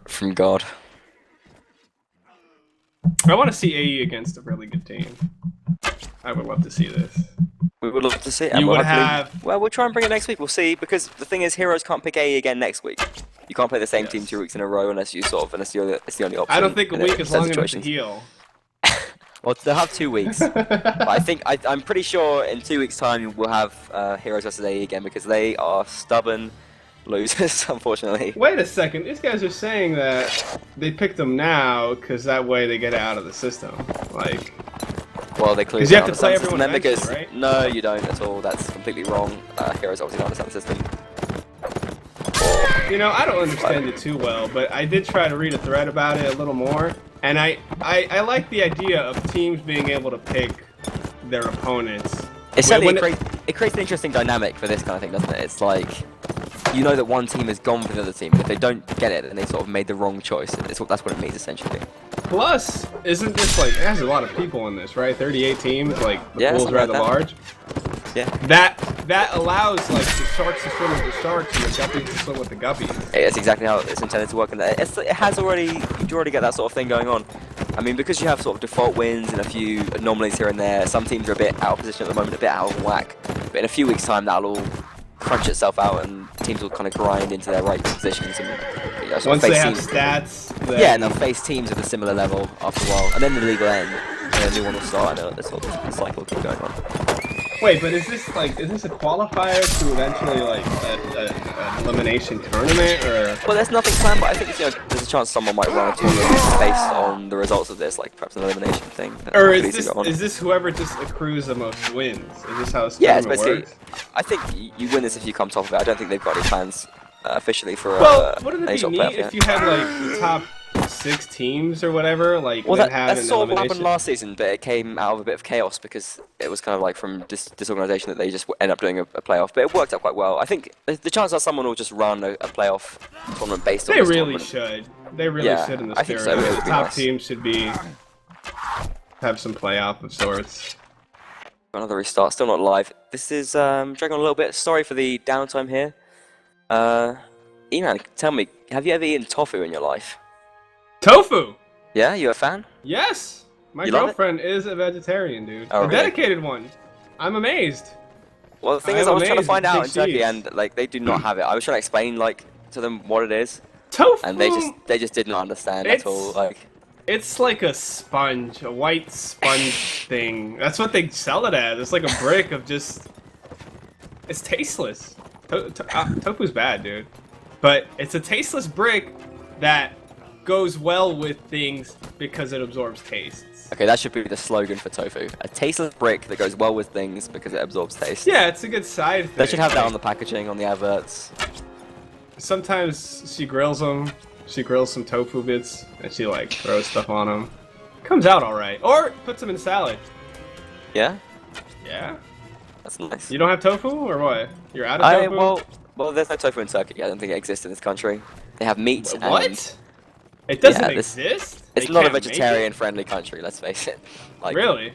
from God. I want to see AE against a really good team. I would love to see this. We would love to see it. Well, we'll try and bring it next week. We'll see, because the thing is, Heroes can't pick AE again next week. You can't play the same team 2 weeks in a row unless it's the only option. I don't think a week is long enough to heal. Well, they'll have 2 weeks. But I'm pretty sure in 2 weeks' time we'll have Heroes vs AE again because they are stubborn losers, unfortunately. Wait a second, these guys are saying that they picked them now because that way they get out of the system. Like, well, they clearly you have to play everyone eventually, right? No, you don't at all. That's completely wrong. Heroes obviously don't understand the system. You know, I don't understand it too well, but I did try to read a thread about it a little more, and I like the idea of teams being able to pick their opponents. It creates an interesting dynamic for this kind of thing, doesn't it? It's like, you know that one team has gone for the other team, and if they don't get it, then they sort of made the wrong choice. That's what it means, essentially. Plus, isn't this like, it has a lot of people in this, right? 38 teams, like, the pool's rather large. Yeah. That allows, like, the sharks to swim with the sharks and the guppies to swim with the guppies. Yeah, it's exactly how it's intended to work, and you already get that sort of thing going on. I mean, because you have sort of default wins and a few anomalies here and there, some teams are a bit out of position at the moment, a bit out of whack, but in a few weeks' time that'll all crunch itself out and teams will kind of grind into their right positions and once they have stats, then... yeah, and they'll face teams of a similar level after a while, and then the league will end and a new one will start, and this sort of cycle will keep going on. Wait, but is this a qualifier to eventually like an elimination tournament, or? Well, there's nothing planned, but I think there's a chance someone might run a tournament based on the results of this, like perhaps an elimination thing. Or is this whoever just accrues the most wins? Is this how this tournament works? I think you win this if you come top of it. I don't think they've got any plans officially for wouldn't it be neat if you had like the top 6 teams or whatever, like, well, that's sort of what happened last season, but it came out of a bit of chaos because it was kind of like from disorganization that they just end up doing a playoff, but it worked out quite well. I think the chances are someone will just run a playoff tournament based on this tournament. They really should in this period. So. The top teams should have some playoff of sorts. Another restart, still not live. This is dragging on a little bit. Sorry for the downtime here. Eman, tell me, have you ever eaten tofu in your life? Tofu! Yeah, you a fan? Yes! My girlfriend is a vegetarian, dude. Oh, a dedicated one. I'm amazed. Well, the thing is, I was trying to find out in Turkey, and like they do not have it. I was trying to explain to them what it is. Tofu! And they just did not understand at all. Like, it's like a sponge, a white sponge thing. That's what they sell it as. It's like a brick of just... It's tasteless. Tofu's bad, dude. But it's a tasteless brick that goes well with things because it absorbs tastes. Okay, that should be the slogan for tofu. A tasteless brick that goes well with things because it absorbs taste. Yeah, it's a good side thing. They should have that on the packaging, on the adverts. Sometimes she grills them. She grills some tofu bits and she like throws stuff on them. Comes out alright. Or puts them in salad. Yeah? Yeah. That's nice. You don't have tofu or what? You're out of tofu? Well, there's no tofu in Turkey. I don't think it exists in this country. They have meat. What? It doesn't exist? It's not a vegetarian-friendly country, let's face it. Like, really?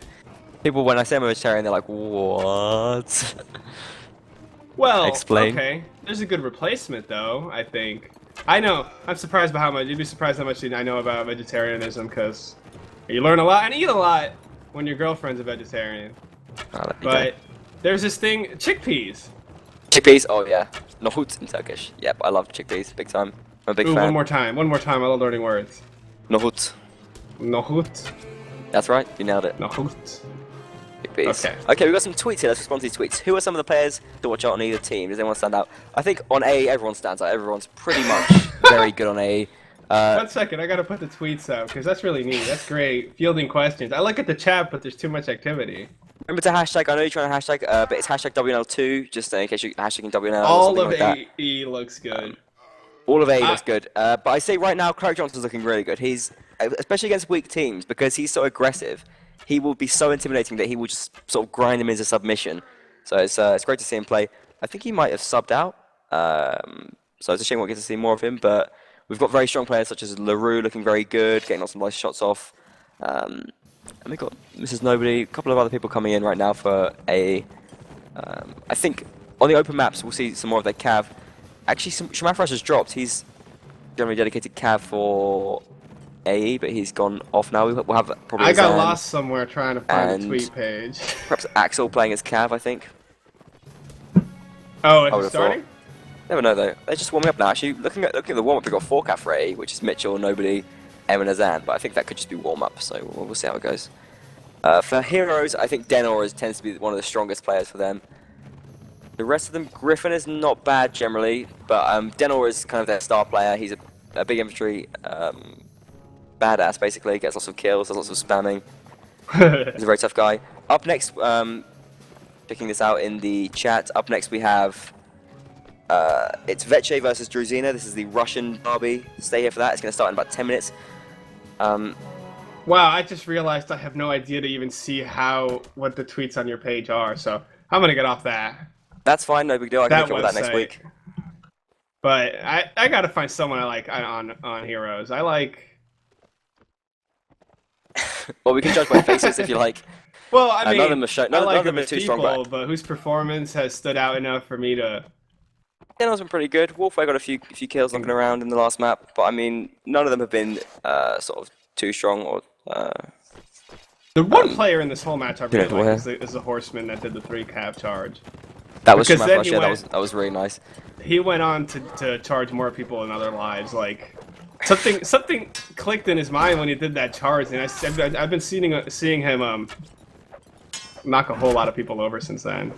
People, when I say I'm a vegetarian, they're like, what? Well, explain. Okay. There's a good replacement, though, I think. I know. I'm surprised by how much. You'd be surprised how much I know about vegetarianism, because you learn a lot and eat a lot when your girlfriend's a vegetarian. But there's this thing, chickpeas. Chickpeas? Oh, yeah. Nohut in Turkish. Yep, I love chickpeas, big time. I'm a big fan. One more time. I love learning words. Nohut. Nohut. That's right, you nailed it. Nohut. Chickpeas. Okay, we've got some tweets here. Let's respond to these tweets. Who are some of the players to watch out on either team? Does anyone stand out? I think on A, everyone stands out. Everyone's pretty much very good on A. 1 second, I gotta put the tweets out, because that's really neat. That's great. Fielding questions. I look at the chat, but there's too much activity. Remember to hashtag, I know you're trying to hashtag, but it's hashtag WNL2, just in case you're hashtagging WNL. All of AE looks good. All of AE looks good. But I say right now, Craig Johnson's looking really good. He's, especially against weak teams, because he's so aggressive, he will be so intimidating that he will just sort of grind them into submission. So it's great to see him play. I think he might have subbed out, so it's a shame we won't get to see more of him, but we've got very strong players such as LaRue looking very good, getting lots of nice shots off. And we've got Mrs. Nobody, a couple of other people coming in right now for AE. I think on the open maps we'll see some more of their Cav. Actually, Shemafrash has dropped. He's generally dedicated Cav for AE, but he's gone off now. We'll have probably. I got lost somewhere trying to find the tweet page. Perhaps Axel playing as Cav, I think. Oh, it's starting? Never know though. They're just warming up now. Actually, looking at the warm up, we've got 4 Caffrey, which is Mitchell, Nobody, Em and Azan. But I think that could just be warm up. So we'll see how it goes. For heroes, I think Denor tends to be one of the strongest players for them. The rest of them, Griffin is not bad generally, but Denor is kind of their star player. He's a big infantry, badass basically. Gets lots of kills, does lots of spamming. He's a very tough guy. Up next, picking this out in the chat. Up next we have it's Veche versus Druzina. This is the Russian derby. Stay here for that. It's going to start in about 10 minutes. Wow, I just realized I have no idea to even see what the tweets on your page are, so I'm gonna get off that. That's fine, no big deal. I can pick up with that next week. But I gotta find someone I like on Heroes. I like. Well, we can judge by faces if you like. Well, I mean, none of them are none of them are too people, strong, but whose performance has stood out enough for me to. Denel's been pretty good. Wolfway got a few kills knocking around in the last map, but I mean, none of them have been sort of too strong or. The one player in this whole match I really like is the Horseman that did the 3 cap charge. That was from last year. That was really nice. He went on to charge more people in other lives. Like something clicked in his mind when he did that charge, and I've been seeing him knock a whole lot of people over since then.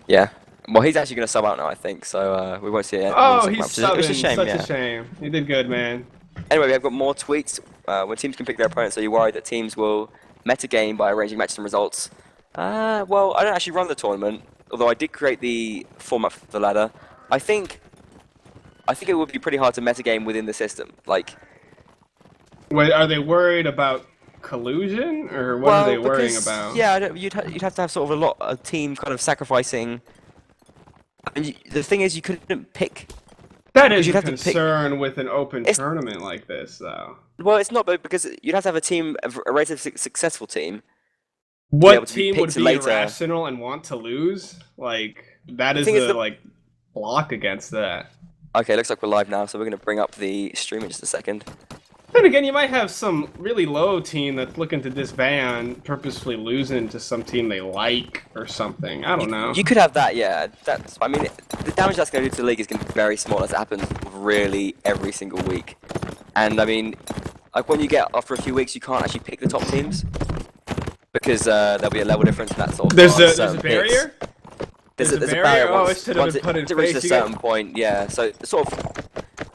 Yeah. Well, he's actually going to sub out now, I think. So we won't see it. Oh, he's subbing. It's a shame. Such a shame. You did good, man. Anyway, we have got more tweets. When teams can pick their opponents, are you worried that teams will metagame by arranging matches and results? Well, I don't actually run the tournament, although I did create the format for the ladder. I think it would be pretty hard to metagame within the system. Like, wait, are they worried about collusion, or what are they worrying about? Yeah, you'd have to have sort of a lot of team kind of sacrificing. I mean, the thing is, you couldn't pick. That is a concern with an open tournament like this, though. Well, it's not, because you'd have to have a team, a relatively successful team. What team would be irrational and want to lose? Like, that is the block against that. Okay, looks like we're live now, so we're going to bring up the stream in just a second. Then again, you might have some really low team that's looking to disband, purposefully losing to some team they like or something. I don't know. You could have that, yeah. I mean, the damage that's going to do to the league is going to be very small, as it happens really every single week. And I mean, like when you get after a few weeks, you can't actually pick the top teams because there'll be a level difference. And that sort of there's a barrier. There's a barrier. Oh, it should have been put in place. Once it reaches a certain point, yeah. So sort of.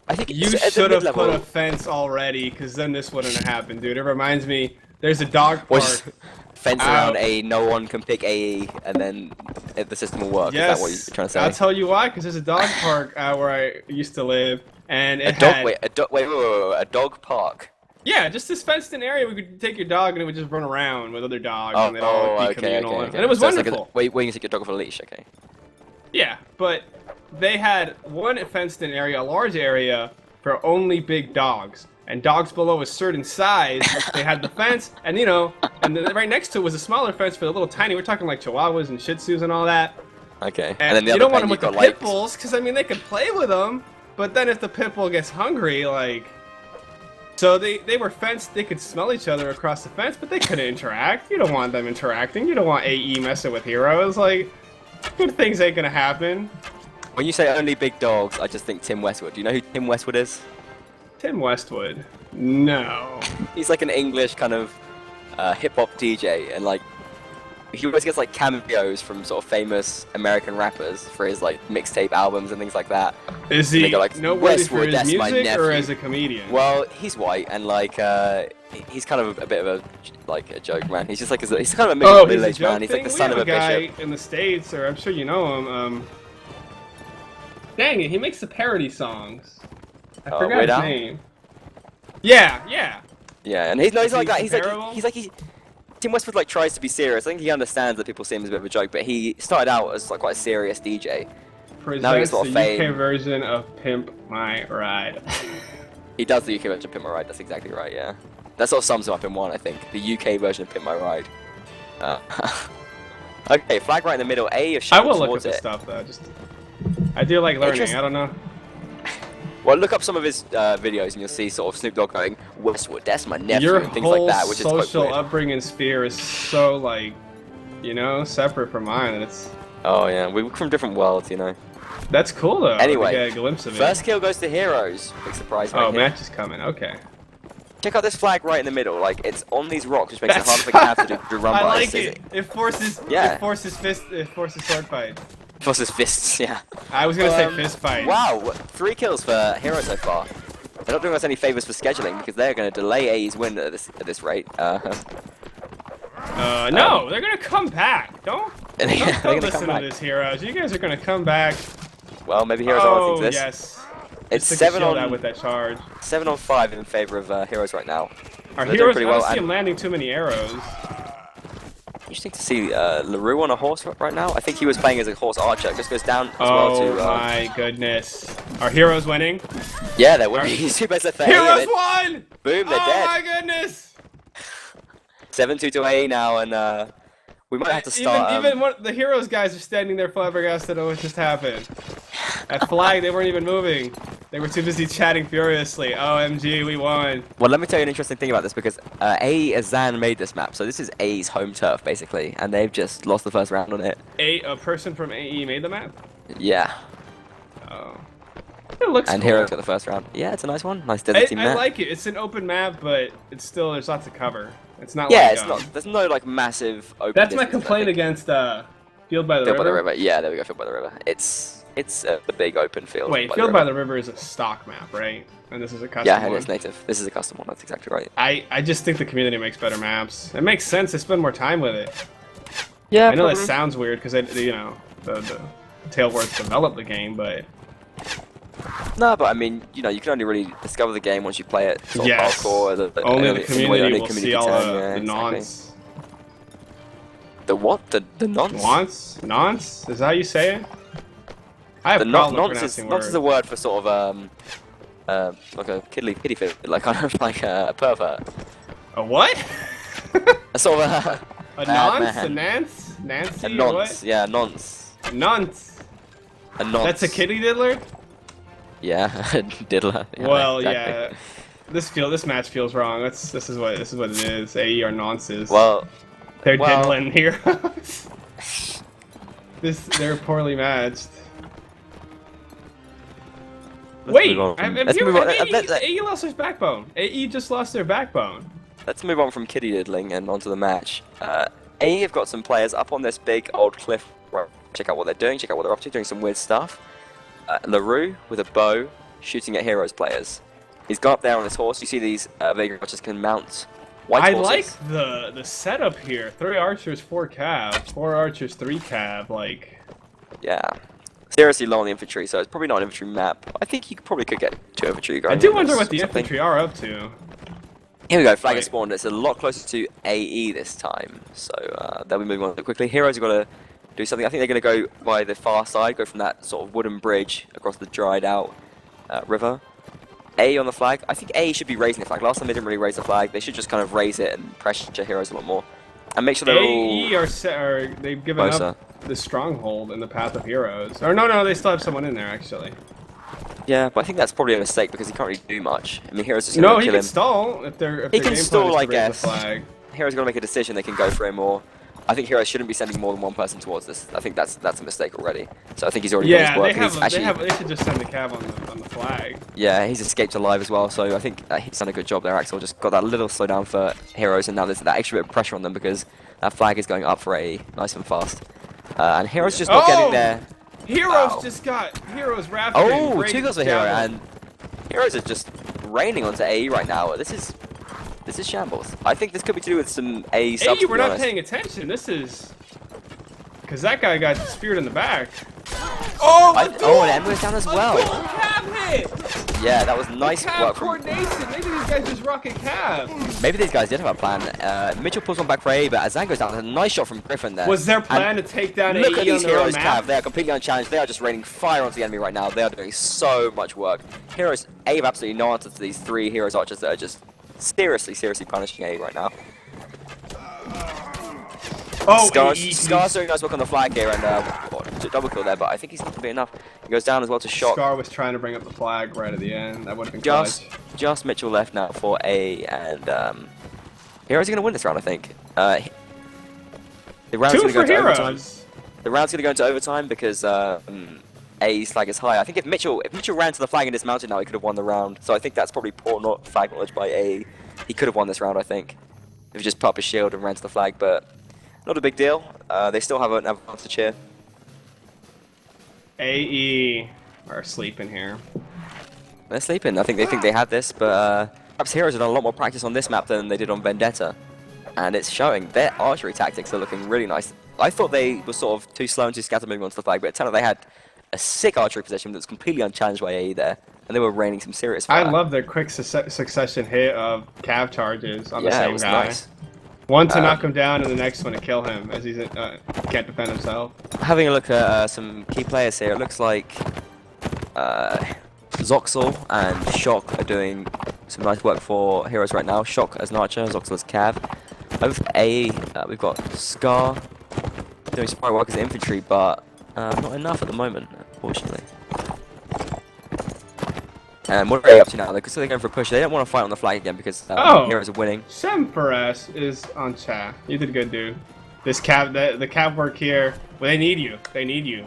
I think you should have put a fence already, because then this wouldn't have happened, dude. It reminds me, there's a dog park. Fence around a no one can pick AE, and then the system will work. Yes, is that what you're trying to say? I'll tell you why, because there's a dog park where I used to live, and it wait, a dog park? Yeah, just this fenced-in area where you could take your dog and it would just run around with other dogs, and they'd all be communal, and it was wonderful. Wait, you take your dog off a leash, okay? Yeah, but they had one fenced-in area, a large area, for only big dogs. And dogs below a certain size, they had the fence, and and then right next to it was a smaller fence for the little tiny, we're talking like Chihuahuas and Shih Tzus and all that. Okay. And then you don't want them with the pit bulls, because I mean, they could play with them, but then if the pit bull gets hungry, like... So they were fenced, they could smell each other across the fence, but they couldn't interact. You don't want them interacting, you don't want AE messing with heroes, like... Good things ain't gonna happen. When you say only big dogs, I just think Tim Westwood. Do you know who Tim Westwood is? Tim Westwood? No. He's like an English kind of hip-hop DJ, and like he always gets like cameos from sort of famous American rappers for his like mixtape albums and things like that. Is he noteworthy for his music or as a comedian? Well, he's white and like he's kind of a bit of a joke man. He's just like he's kind of a middle-aged man. He's like the son of a guy bishop. In the States, or I'm sure you know him. Dang it, he makes the parody songs. I forgot his name. Yeah. Yeah, and he's like that. He's like Tim Westwood like tries to be serious. I think he understands that people see him as a bit of a joke, but he started out as like quite a serious DJ. Now he's got fame. The UK version of Pimp My Ride. He does the UK version of Pimp My Ride. That's exactly right. Yeah, that sort of sums him up in one. I think the UK version of Pimp My Ride. Okay, flag right in the middle. A. I will look at this stuff though. I do like learning. I don't know. Well, look up some of his videos and you'll see sort of Snoop Dogg going, Westwood, that's my nephew, and things like that, which is quite weird. Your whole social upbringing sphere is so, like, separate from mine, and it's Oh yeah, we were from different worlds, you know. That's cool though. Anyway, to get a glimpse of it. First kill goes to Heroes. Big surprise right here. Match is coming. Okay. Check out this flag right in the middle. Like it's on these rocks, which makes it hard for Cav to run by. I like it. It forces. Yeah. It forces sword fight. Forces fists. Yeah. I was gonna say fist fight. Wow, 3 kills for Heroes so far. They're not doing us any favors for scheduling because they're going to delay AE's win at this rate. No, they're gonna come back. Don't listen to this, Heroes. You guys are gonna come back. Well, maybe Heroes aren't listening to this. Yes. It's 7 on with that charge. 7 on 5 in favor of Heroes right now. Our Heroes, I don't see him landing too many arrows. Interesting to see LaRue on a horse right now. I think he was playing as a horse archer. Just goes down as well to. Oh my goodness! Our Heroes winning. Yeah, they're winning. He's too best at Heroes won! Boom, they're dead. Oh my goodness! 7-2 to AE now, and we might have to start. Even the Heroes guys are standing there flabbergasted at what just happened. That flag, they weren't even moving. They were too busy chatting furiously. OMG, we won. Well, let me tell you an interesting thing about this, because Azan made this map, so this is A's home turf, basically, and they've just lost the first round on it. A person from AE made the map? Yeah. Oh. It looks and cool. Heroes got the first round. Yeah, it's a nice one. Nice desert team map. I like it. It's an open map, but it's still, there's lots of cover. It's not yeah, like... it's not, there's no, like, massive open That's my complaint against Field by the River. Field by the River, yeah, there we go, Field by the River. It's the big open field. Wait, Field by the River is a stock map, right? And this is a custom one. Yeah, it's native. This is a custom one, that's exactly right. I just think the community makes better maps. It makes sense to spend more time with it. Yeah, I know that sounds weird, because, you know, the Tailwords developed the game, but... No, but I mean, you know, you can only really discover the game once you play it. Sort of hardcore. Only the community will see all the nonce. The what? The nonce? Nonce? Is that how you say it? I have a problem with pronouncing words. Nonce is a word for sort of like a kitty fit, like kind of like a pervert. A what? A sort of a nonce? A nance? Nancy? A nonce, yeah, nonce. Nonce. A nonce. That's a kitty diddler? Yeah, diddler. Yeah, well, exactly. yeah. This match feels wrong. This is what it is. AE are nonces. Well, they're diddling heroes. They're poorly matched. Wait, AE lost his backbone. AE just lost their backbone. Let's move on from kitty diddling and onto the match. AE have got some players up on this big old cliff. Check out what they're doing. Check out what they're up to. Doing some weird stuff. LaRue with a bow shooting at Heroes players. He's got up there on his horse. You see these Vagrant archers can mount white horses. I like the setup here. 3 archers, 4 cav. 4 archers, 3 cav. Like, yeah, seriously low on the infantry. So it's probably not an infantry map. I think you probably could get 2 infantry going. I do wonder what the infantry are up to. Here we go. Flag has spawned. It's a lot closer to AE this time. So they'll be moving on quickly. Heroes have got to do something. I think they're going to go by the far side, go from that sort of wooden bridge across the dried out river. A on the flag. I think A should be raising the flag. Last time they didn't really raise the flag. They should just kind of raise it and pressure Heroes a lot more. And make sure they're all they've given up the stronghold in the path of Heroes. Or no, they still have someone in there actually. Yeah, but I think that's probably a mistake because he can't really do much. I mean, Heroes just going to kill him. No, he can stall if they're he can stall, I guess. The flag. Heroes got to make a decision. They can go for him or. I think Heroes shouldn't be sending more than one person towards this. I think that's a mistake already. So I think he's already done his work. They should just send the cav on the flag. Yeah, he's escaped alive as well. So I think he's done a good job there. Axel just got that little slowdown for Heroes, and now there's that extra bit of pressure on them because that flag is going up for AE nice and fast. And Heroes just not getting there. Heroes rafting. Oh, 2 kills for Hero, and Heroes are just raining onto AE right now. This is shambles. I think this could be to do with some AE subs. We're not paying attention. This is because that guy got speared in the back. And M was down as well. Hit. Yeah, that was nice work from coordination. Maybe these guys just rocket cav. Maybe these guys did have a plan. Mitchell pulls one back for AE, but Azan goes down. A nice shot from Griffin there. Was their plan to take down AE look at these on their Heroes own map? cav. They are completely unchallenged. They are just raining fire onto the enemy right now. They are doing so much work. Heroes AE have absolutely no answer to these 3 Heroes archers that are just seriously punishing AE right now. Scar's doing nice work on the flag here and double kill there, but I think he's not going to be enough. He goes down as well to shot. Scar was trying to bring up the flag right at the end. That would have been just Mitchell left now for AE, and Heroes are going to win this round, I think. The round's 2 going to go for to overtime. Heroes. The round's going to go into overtime because A's flag is high. I think if Mitchell ran to the flag and dismounted now, he could have won the round. So I think that's probably poor not flag knowledge by A. He could have won this round, I think, if he just put up his shield and ran to the flag. But not a big deal. They still have an advantage here. AE are sleeping here. They're sleeping. I think they had this, but perhaps Heroes have done a lot more practice on this map than they did on Vendetta. And it's showing. Their archery tactics are looking really nice. I thought they were sort of too slow and too scattered moving onto the flag, but it turned out they had a sick archery position that was completely unchallenged by AE there, and they were raining some serious fire. I love their quick succession hit of cav charges on the same it was guy. Nice. One to knock him down, and the next one to kill him, as he can't defend himself. Having a look at some key players here, it looks like Zoxel and Shock are doing some nice work for Heroes right now. Shock as an archer, Zoxel as cav. Over AE, we've got Scar doing some work as infantry, but not enough at the moment, unfortunately. And what are they up to now? They're going for a push. They don't want to fight on the flag again because Heroes are winning. Semperes is on chat. You did good, dude. This cav, the cav work here. Well, they need you. They need you.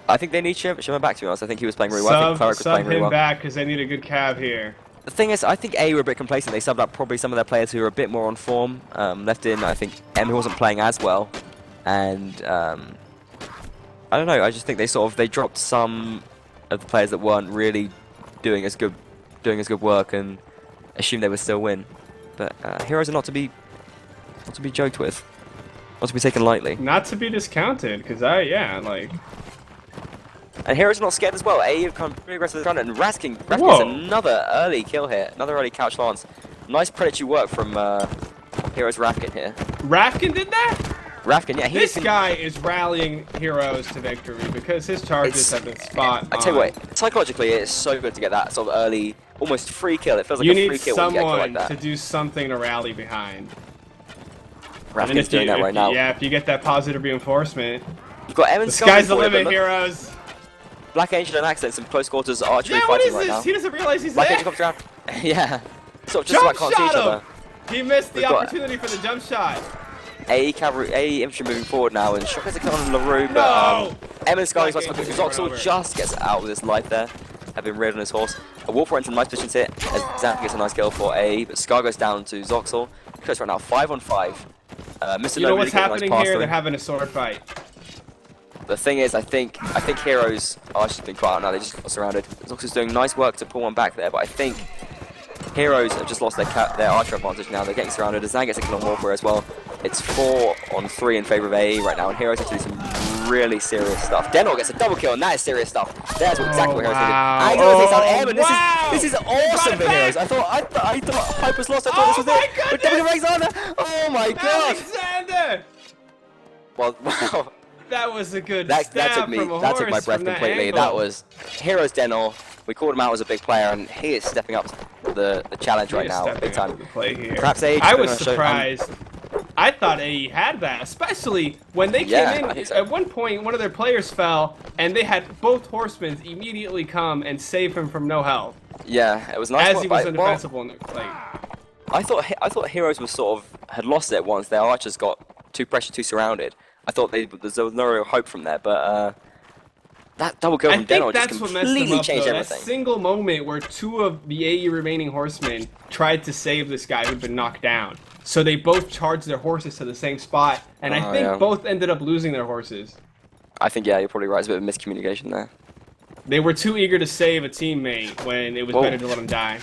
I think they need Shimmer back, to be honest. I think he was playing really well. I think Cleric was playing really well. Sub him back because they need a good cav here. The thing is, I think A were a bit complacent. They subbed up probably some of their players who were a bit more on form. Left in, I think, M who wasn't playing as well. And I don't know. I just think they dropped some of the players that weren't really doing as good work and assumed they would still win. But Heroes are not to be joked with, not to be taken lightly. Not to be discounted, because And Heroes are not scared as well. AE have come pretty aggressive to the front, and Raskin gets another early kill here, another early couch lance. Nice predatory work from Heroes Rafkin here. Rafkin did that? Rafkin, yeah. This guy is rallying Heroes to victory because his charges have been spot on. I tell you what, psychologically, it's so good to get that sort of early, almost free kill. It feels like a free kill when you get a kill like that. You need someone to do something to rally behind. Rafkin's doing that right now. Yeah, if you get that positive reinforcement. You've got Evan. The sky's the limit, Heroes. Black Angel and Accent, some close quarters archery what fighting is right this? now. He doesn't realize he's Black there. Angel comes around. Yeah. Sort of just about can't see each other. He missed the opportunity for the jump shot. AE infantry moving forward now, and Shock has a kill on LaRue, but Evan Sky is Zoxel just gets out with his life there, having reared on his horse. A Wolf runs in nice positions here, as Zap gets a nice kill for AE, but Scar goes down to Zoxel. Close right now, 5 on 5. You know what's happening here? They're having a sword fight. The thing is, I think Heroes are just been quiet now. They just got surrounded. Zoxel's doing nice work to pull one back there, but I think Heroes have just lost their archer advantage now. They're getting surrounded. Zan gets a kill on Warfare as well. It's 4 on 3 in favor of AE right now, and Heroes have to do some really serious stuff. Denor gets a double kill, and that is serious stuff. That's exactly what Heroes did. This is awesome for Heroes. I thought Hype was lost. I thought this was it. But double Alexander. Oh my god. Alexander. Well, wow. That was a good that took my breath completely. That was Heroes Denor. We called him out as a big player, and he is stepping up to the challenge right now. Big time. Perhaps AE. I was surprised. I thought AE had that, especially when they came in. At one point, one of their players fell, and they had both horsemen immediately come and save him from no health. Yeah, it was nice. As he was undefensible. I thought Heroes was had lost it once their archers got too pressured, too surrounded. I thought there was no real hope from there, but that double kill from Denor just completely changed everything. That single moment where 2 of the AE remaining horsemen tried to save this guy who'd been knocked down. So they both charged their horses to the same spot, and I think both ended up losing their horses. I think, you're probably right. It's a bit of miscommunication there. They were too eager to save a teammate when it was better to let him die.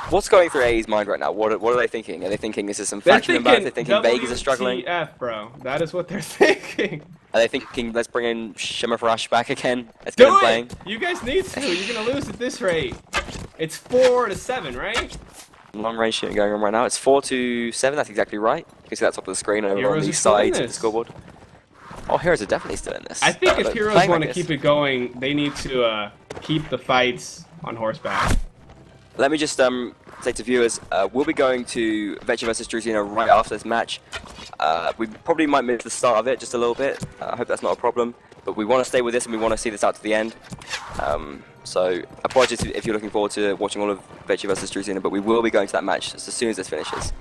What's going through AE's mind right now? What are they thinking? Are they thinking this is some faction imbalance? Are they thinking Vegas is struggling? WTF, bro. That is what they're thinking. Are they thinking, let's bring in Shimmer Rush back again? Let's get him playing. You guys need to. You're going to lose at this rate. It's 4-7, right? Long range shooting going on right now. It's 4-7. That's exactly right. You can see that top of the screen over on the side of the scoreboard. Oh, Heroes are definitely still in this. I think if Heroes want to keep it going, they need to keep the fights on horseback. Let me just say to viewers, we'll be going to Vendetta versus Drusina right after this match. We probably might miss the start of it just a little bit. I hope that's not a problem. But we want to stay with this and we want to see this out to the end. So apologies if you're looking forward to watching all of Vendetta versus Drusina, but we will be going to that match just as soon as this finishes.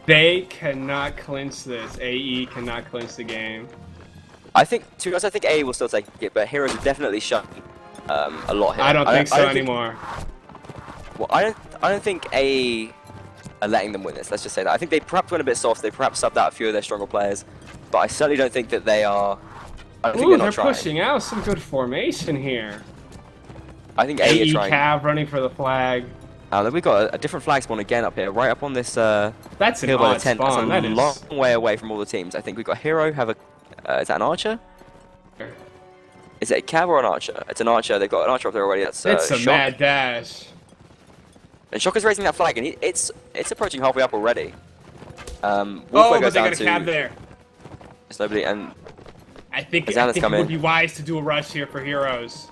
They cannot clinch this. AE cannot clinch the game. I think, to be honest, I think A will still take it, but Heroes are definitely showing a lot here. I don't think so anymore. Well, I don't think A are letting them win this. Let's just say that. I think they perhaps went a bit soft. They perhaps subbed out a few of their stronger players, but I certainly don't think that they are. I don't think they're not trying. Pushing out some good formation here. I think A are trying. Cav running for the flag. Then we got a different flag spawn again up here, right up on this. That's an hill by odd the tent. spawn. That's a long way away from all the teams. I think we got Hero. Have a. Is that an archer? Is it a cav or an archer? It's an archer. They've got an archer up there already. That's it's a Shock. mad dash. And Shock is raising that flag, and it's approaching halfway up already. But they got a cav there. There's nobody, and I think it would be wise to do a rush here for Heroes.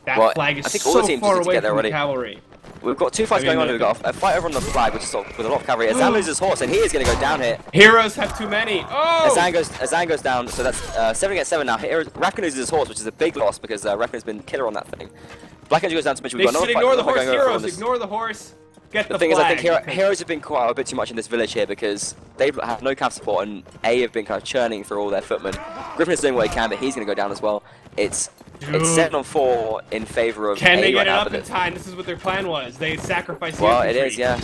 That flag is so far away from the cavalry. We've got two fights going on. We've got a fight over on the flag, which is with a lot of cavalry. Azan loses his horse, and he is going to go down here. Heroes have too many. Oh! Azan goes down, so that's 7 against 7 now. Rakan loses his horse, which is a big loss because Rakan has been killer on that thing. Black Angel goes down to Mitchell. We've got another fight. Ignore the horse, Heroes. Ignore the horse. Get the flag. The thing is, I think Heroes have been quite a bit too much in this village here because they have no cav support, and A have been kind of churning through all their footmen. Griffin is doing what he can, but he's going to go down as well. It's 7-on-4 in favor of Can A they get right it now, up in time? This is what their plan was. They sacrificed the infantry. infantry. It is, yeah.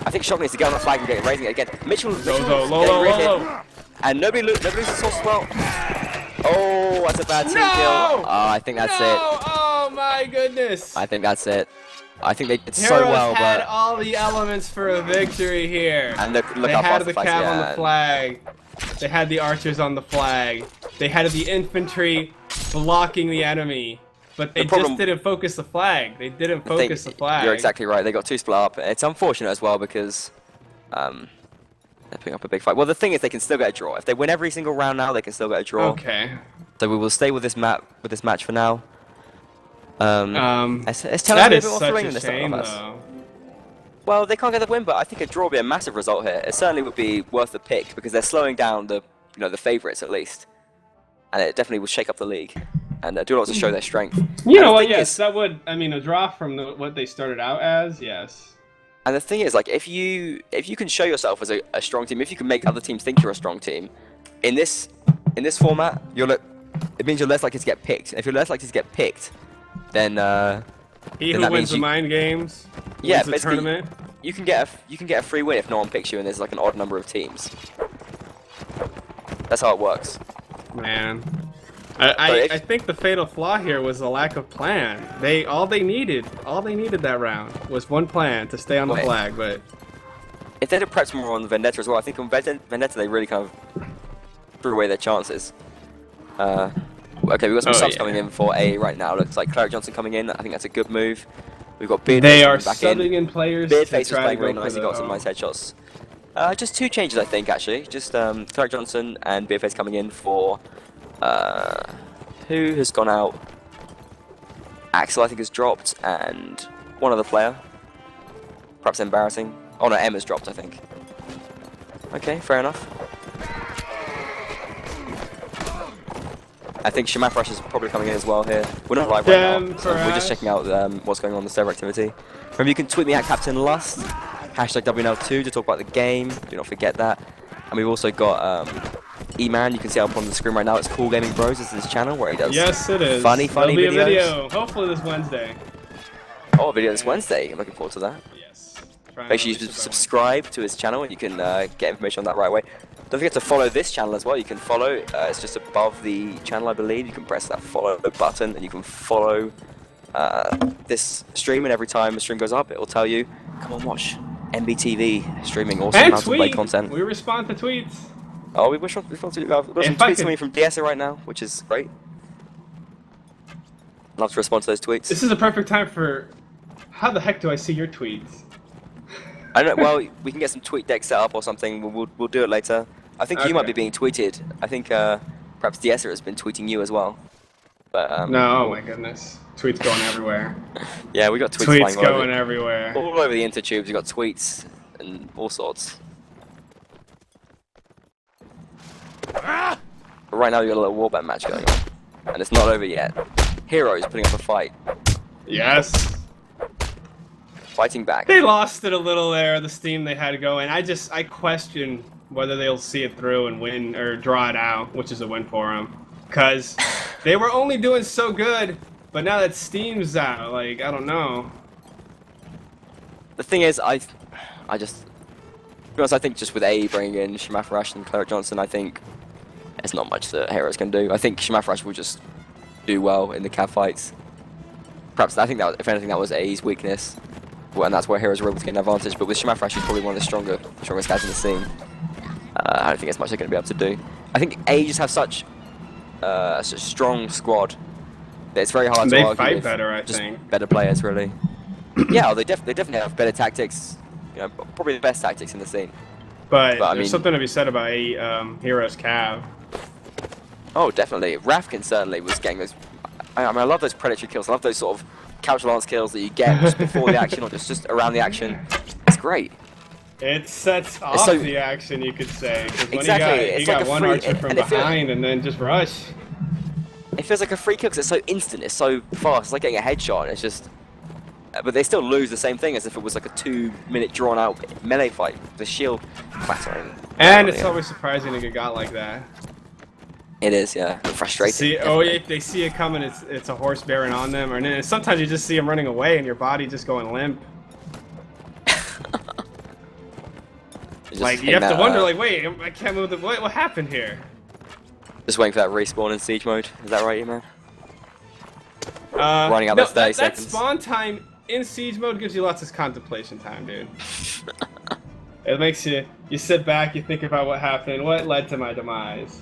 I think Shock needs to get on the flag and get raising it again. Mitchell low. And nobody loses his horse as well. Oh, that's a bad team kill. Oh, I think that's it. Oh my goodness. I think that's it. I think they did so well, had but all the elements for a victory here. And look they how had fast the cav on the flag. They had the archers on the flag. They had the infantry blocking the enemy. But they just didn't focus the flag. They didn't focus the flag. You're exactly right. They got too split up. It's unfortunate as well because they're putting up a big fight. Well, the thing is, they can still get a draw. If they win every single round now, they can still get a draw. Okay. So we will stay with this match for now. It's telling that me a is bit more such thrilling a than shame, this. though. Well, they can't get the win, but I think a draw would be a massive result here. It certainly would be worth the pick because they're slowing down the favourites at least, and it definitely will shake up the league and do lots to show their strength. You know what? Yes, that would. I mean, a draw from what they started out as. Yes. And the thing is, like, if you can show yourself as a strong team, if you can make other teams think you're a strong team, in this format, it means you're less likely to get picked. If you're less likely to get picked, then he who wins the mind games wins the tournament. You can get a free win if no one picks you, and there's like an odd number of teams. That's how it works. Man, I think the fatal flaw here was a lack of plan. All they needed that round was one plan to stay on the flag. But if they'd have prepped more on Vendetta as well, I think on Vendetta they really kind of threw away their chances. Okay, we've got some subs coming in for A right now. Looks like Cleric Johnson coming in. I think that's a good move. We've got Beardface they are back subbing in players. Beardface was playing really nice. He got some nice headshots. Just two changes, I think, actually. Just Cleric Johnson and Beardface coming in for... who has gone out? Axel, I think, has dropped, and one other player. Perhaps embarrassing. Oh no, Emma's dropped, I think. Okay, fair enough. I think Shemaf Rush is probably coming in as well here. We're not live right now, so we're just checking out what's going on in the server activity. Remember, you can tweet me at Captain Lust, hashtag WNL2 to talk about the game. Do not forget that. And we've also got E-Man. You can see up on the screen right now. It's Cool Gaming Bros. This is his channel where he does funny There'll be videos. A video, hopefully this Wednesday. Oh, a video this Wednesday. I'm looking forward to that. Yes. Make sure you subscribe to his channel and you can get information on that right away. Don't forget to follow this channel as well. You can follow, it's just above the channel, I believe. You can press that follow button and you can follow this stream, and every time a stream goes up, it will tell you, come on, watch MBTV streaming awesome mountain blade content. We respond to tweets. Oh, we respond to we've got some tweets coming from DSA right now, which is great. Love to respond to those tweets. This is a perfect time for, how the heck do I see your tweets? I don't know, well, we can get some tweet deck set up or something. We'll do it later. I think you might be being tweeted. I think perhaps DSA has been tweeting you as well. But no, oh my goodness. Tweets going everywhere. Yeah, we got tweets flying going everywhere. All over the intertubes, we got tweets and all sorts. But right now we got a little warband match going on. And it's not over yet. Heroes putting up a fight. Yes. Fighting back. They lost it a little there, the steam they had going. I question whether they'll see it through and win or draw it out, which is a win for them. Because they were only doing so good, but now that Steam's out, like, I don't know. The thing is, I just, to be honest, I think just with A bringing in Shimafarash and Cleric Johnson, I think there's not much that Heroes can do. I think Shimafarash will just do well in the cav fights. Perhaps, I think that, if anything, that was A's weakness. Well, and that's where Heroes were able to get an advantage. But with Shimafarash, he's probably one of the strongest guys in the scene. I don't think there's much they're going to be able to do. I think A just have such a strong squad that it's very hard to argue. They fight better, I think. Better players, really. Yeah, they definitely have better tactics. You know, probably the best tactics in the scene. But I mean, there's something to be said about a Heroes cav. Oh, definitely. Rafkin certainly was getting those. I mean, I love those predatory kills. I love those sort of couch lance kills that you get just before the action or just around the action. It's great. It sets off the action, you could say. When exactly. He got one archer from behind and then just rush. It feels like a free kill because it's so instant. It's so fast. It's like getting a headshot. And it's just. But they still lose the same thing as if it was like a 2-minute drawn-out melee fight. The shield clattering. And it's always surprising to get got like that. It is, yeah. Frustrating. See, if they see it coming, it's a horse bearing on them, or sometimes you just see them running away and your body just going limp. Like you have to wonder, like, wait, I can't move the. What happened here? Just waiting for that respawn in siege mode. Is that right, man? Running out those 30 seconds. That spawn time in siege mode gives you lots of contemplation time, dude. It makes you sit back, you think about what happened, what led to my demise.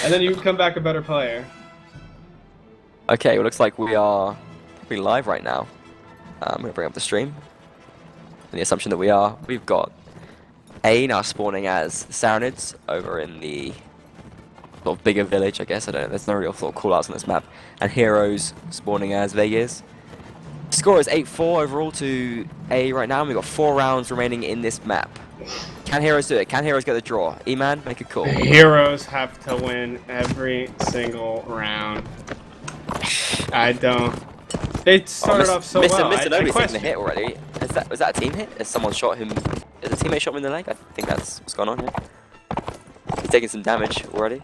And then you come back a better player. Okay, well, looks like we are live right now. I'm going to bring up the stream. And the assumption that we've got A now spawning as Saranids over in the sort of bigger village, I guess. I don't know, there's no real sort of call-outs on this map. And Heroes spawning as Vegas. Score is 8-4 overall to A right now, and we've got 4 rounds remaining in this map. Can Heroes do it? Can Heroes get the draw? E-Man, make a call. Heroes have to win every single round. I don't. They started off so well. Mr. Nobody's taking the hit already. Was that a team hit? Has someone shot him? Has a teammate shot him in the leg? I think that's what's going on here. He's taking some damage already.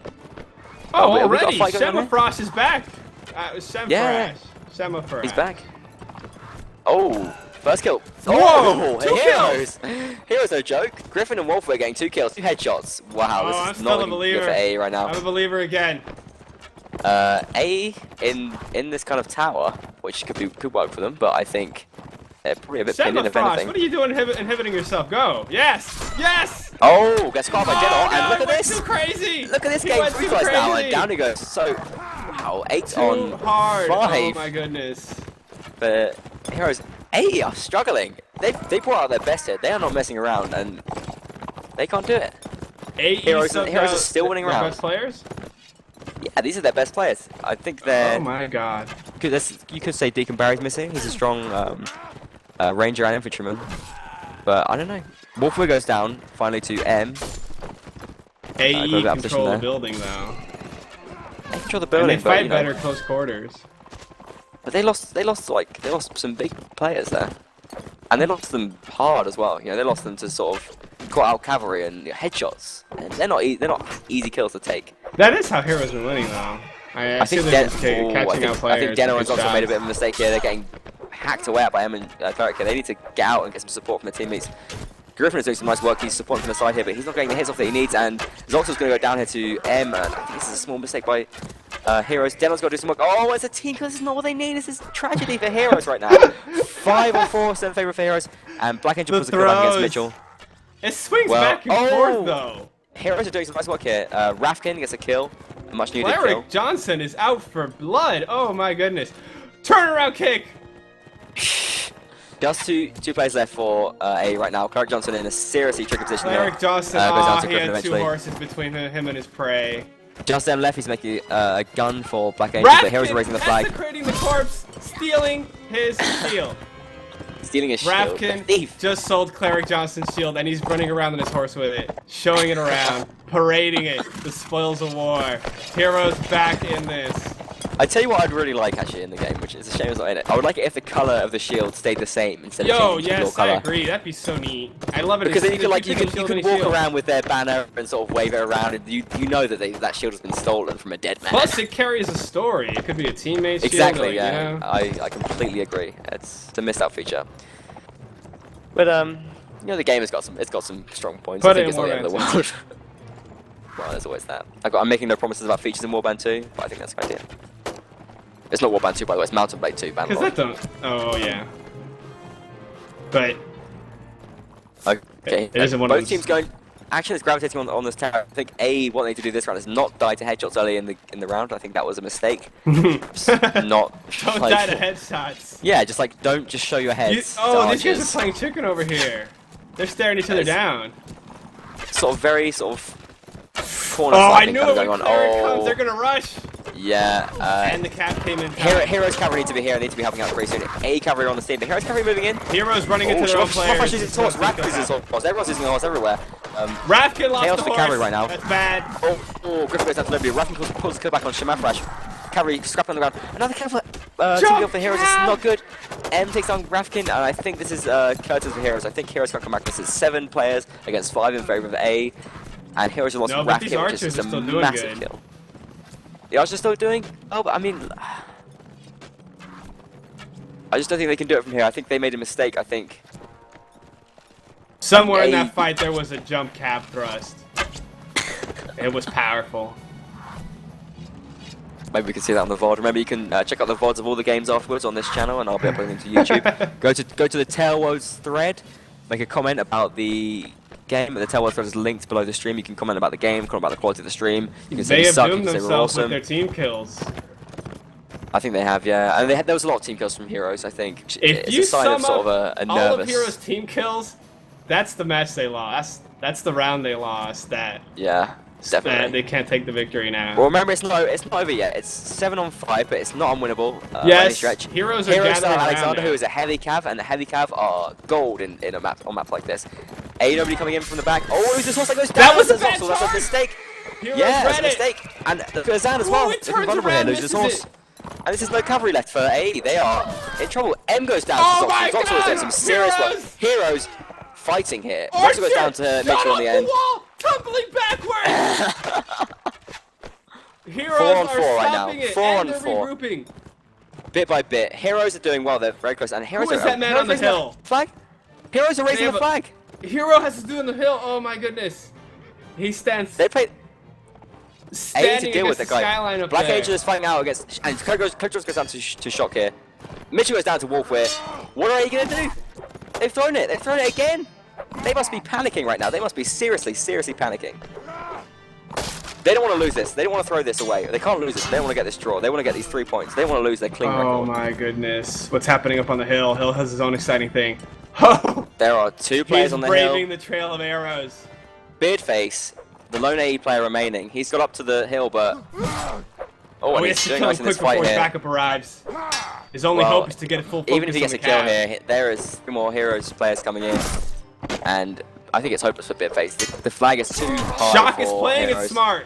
Oh, already? Semafrost is back. Semafrost. Semafrost. He's back. Oh, first kill. Whoa! Oh, Heroes! Heroes no joke. Griffin and Wolf are getting 2 kills, 2 headshots. Wow, this is not looking good for A right now. I'm a believer again. A in this kind of tower, which could work for them, but I think they're probably a bit pinned in if anything. What are you doing inhibiting yourself? Go! Yes! Yes! Oh, gets caught by General, and look at this! Too crazy! Look at this game free now, and down he goes. So, wow, 8 on 5. Oh my goodness. But Heroes A are struggling. They brought out their best here. They are not messing around, and they can't do it. Heroes are still winning rounds. Best players? Yeah, these are their best players. I think they're. Oh my god. You could say Deacon Barry's missing. He's a strong ranger and infantryman. But I don't know. Wolfwood goes down finally to M. AE control the building though. They control the building, and they fight better close quarters. But they lost some big players there, and they lost them hard as well. You know, they lost them to sort of caught out cavalry and headshots, and they're not easy kills to take. That is how Heroes are winning though. I think catching out players. I think Denorans also made a bit of a mistake here. They're getting hacked away by M and Cleric here. They need to get out and get some support from their teammates. Griffin is doing some nice work. He's supporting from the side here, but he's not getting the hits off that he needs. And Zolta's going to go down here to M. And I think this is a small mistake by Heroes. Denor's got to do some work. Oh, it's a team kill. This is not what they need. This is tragedy for Heroes right now. 5 on 4, 7 favour for Heroes. And Black Angel pulls a good up against Mitchell. It swings back and forth though. Heroes are doing some nice work here. Rafkin gets a kill. A much needed kill. Cleric Johnson is out for blood. Oh my goodness. Turnaround kick. Just two players left for A right now. Cleric Johnson in a seriously tricky position here. Cleric Johnson, goes down to he had 2 horses between him and his prey. Just then left, he's making a gun for Black Angel, but Heroes are raising the flag. Desecrating the corpse, stealing his shield. Stealing his shield. Rafkin just sold Cleric Johnson's shield, and he's running around on his horse with it, showing it around, parading it, the spoils of war. Heroes back in this. I tell you what I'd really like actually in the game, which is a shame it's not in it. I would like it if the color of the shield stayed the same instead of changing to your color. I agree. That'd be so neat. I love it because then you can walk around with their banner and sort of wave it around, and you know that that shield has been stolen from a dead man. Plus, it carries a story. It could be a teammate's shield. Exactly. Like, yeah. You know? I completely agree. It's a missed out feature. But you know, the game has got some strong points. I think it's not the end of the world. Well, there's always that. I'm making no promises about features in Warband 2, but I think that's a good idea. It's not Warband 2, by the way. It's Mountain Blade 2. Because that don't. Oh yeah. But. Okay. It isn't one both teams going. Action is gravitating on this tower. I think what they need to do this round is not die to headshots early in the round. I think that was a mistake. Not. Don't die to headshots. Yeah, just like don't just show your heads. These guys are playing chicken over here. They're staring each other down. Sort of very sort of. Corner I knew it when Claire comes, they're gonna rush! Yeah, and the cap came in. Heroes cavalry need to be here, need to be helping out pretty soon. A cavalry on the team, the Heroes cavalry moving in. Heroes running into their own players. Rush uses horse, Raph uses horse, everyone's using horse everywhere. Rapkin lost Chaos the for horse. cavalry right now. That's bad. Griffin goes down to Liberty. Rapkin pulls the kill back on Shemafrash. Cavalry scrapping on the ground. Another kill for the Heroes, this is not good. M takes on Rafkin, and I think this is curtains for Heroes. I think Heroes can't come back. This is 7 players against 5 in favor of A. And Heroes have lost Rafkin, which is just a massive kill. The Archers are still doing? Oh, but I mean... I just don't think they can do it from here. I think they made a mistake, I think. Somewhere in that fight there was a jump cab thrust. It was powerful. Maybe we can see that on the VOD. Remember, you can check out the VODs of all the games afterwards on this channel, and I'll be uploading them to YouTube. Go to the Tailwoes thread, make a comment about the game. The Tailwoes thread is linked below the stream. You can comment about the game, comment about the quality of the stream. You can say they they have suck, doomed you can say we're themselves awesome. with their team kills. I think they have, yeah. And there was a lot of team kills from Heroes, I think. If it's you a sign sum of sort up of a nervous... all of Heroes' team kills, that's the match they lost. That's the round they lost. Yeah, definitely. They can't take the victory now. Well, remember, it's not over yet. It's 7 on 5, but it's not unwinnable by any stretch. Heroes are gathering around Alexander, now. who is a heavy cav, and the heavy cav are gold on maps like this. Nobody coming in from the back. Oh, who's this horse that goes down? That was a bad That's a mistake. Heroes That's a read it. mistake. And Kazan as well. Ooh, it turns vulnerable around, here, loses misses horse. it. And this is no cavalry left for A. They are in trouble. M goes down Oh to my Zoxel. Zoxel is doing God! some serious work. Heroes fighting here. Zoxel goes down to make sure on the end. Wall, tumbling backwards. Heroes 4 on 4 are right stopping now. it, 4 and on they're 4. regrouping. Bit by bit. Heroes are doing well. They're very close. And Heroes Who is are that man on the hill? Flag? Heroes are raising the flag. Hero has to do in the hill. Oh my goodness. He stands. They play A to deal with the the guy. skyline up Black there. Angel is fighting out against, and Kojos goes down to Shock here. Mitchell goes down to Wolf here. What are they gonna do? They've thrown it. They've thrown it again. They must be panicking right now. They must be seriously panicking. They don't want to lose this. They don't want to throw this away. They can't lose this. They want to get this draw. They want to get these 3 points. They want to lose their clean record. Oh my goodness. What's happening up on the hill? Hill has his own exciting thing. There are 2 players on the hill. He's braving the trail of arrows. Beardface, the lone AE player remaining. He's got up to the hill, but... Oh, and he he's has to doing kill him nice in quick this fight before his here. backup arrives. His only hope is to get a full focus even if he gets on a the kill cab. here, there is 3 more Heroes players coming in. And I think it's hopeless for Beardface. The flag is too high Shock for is playing Heroes. it smart.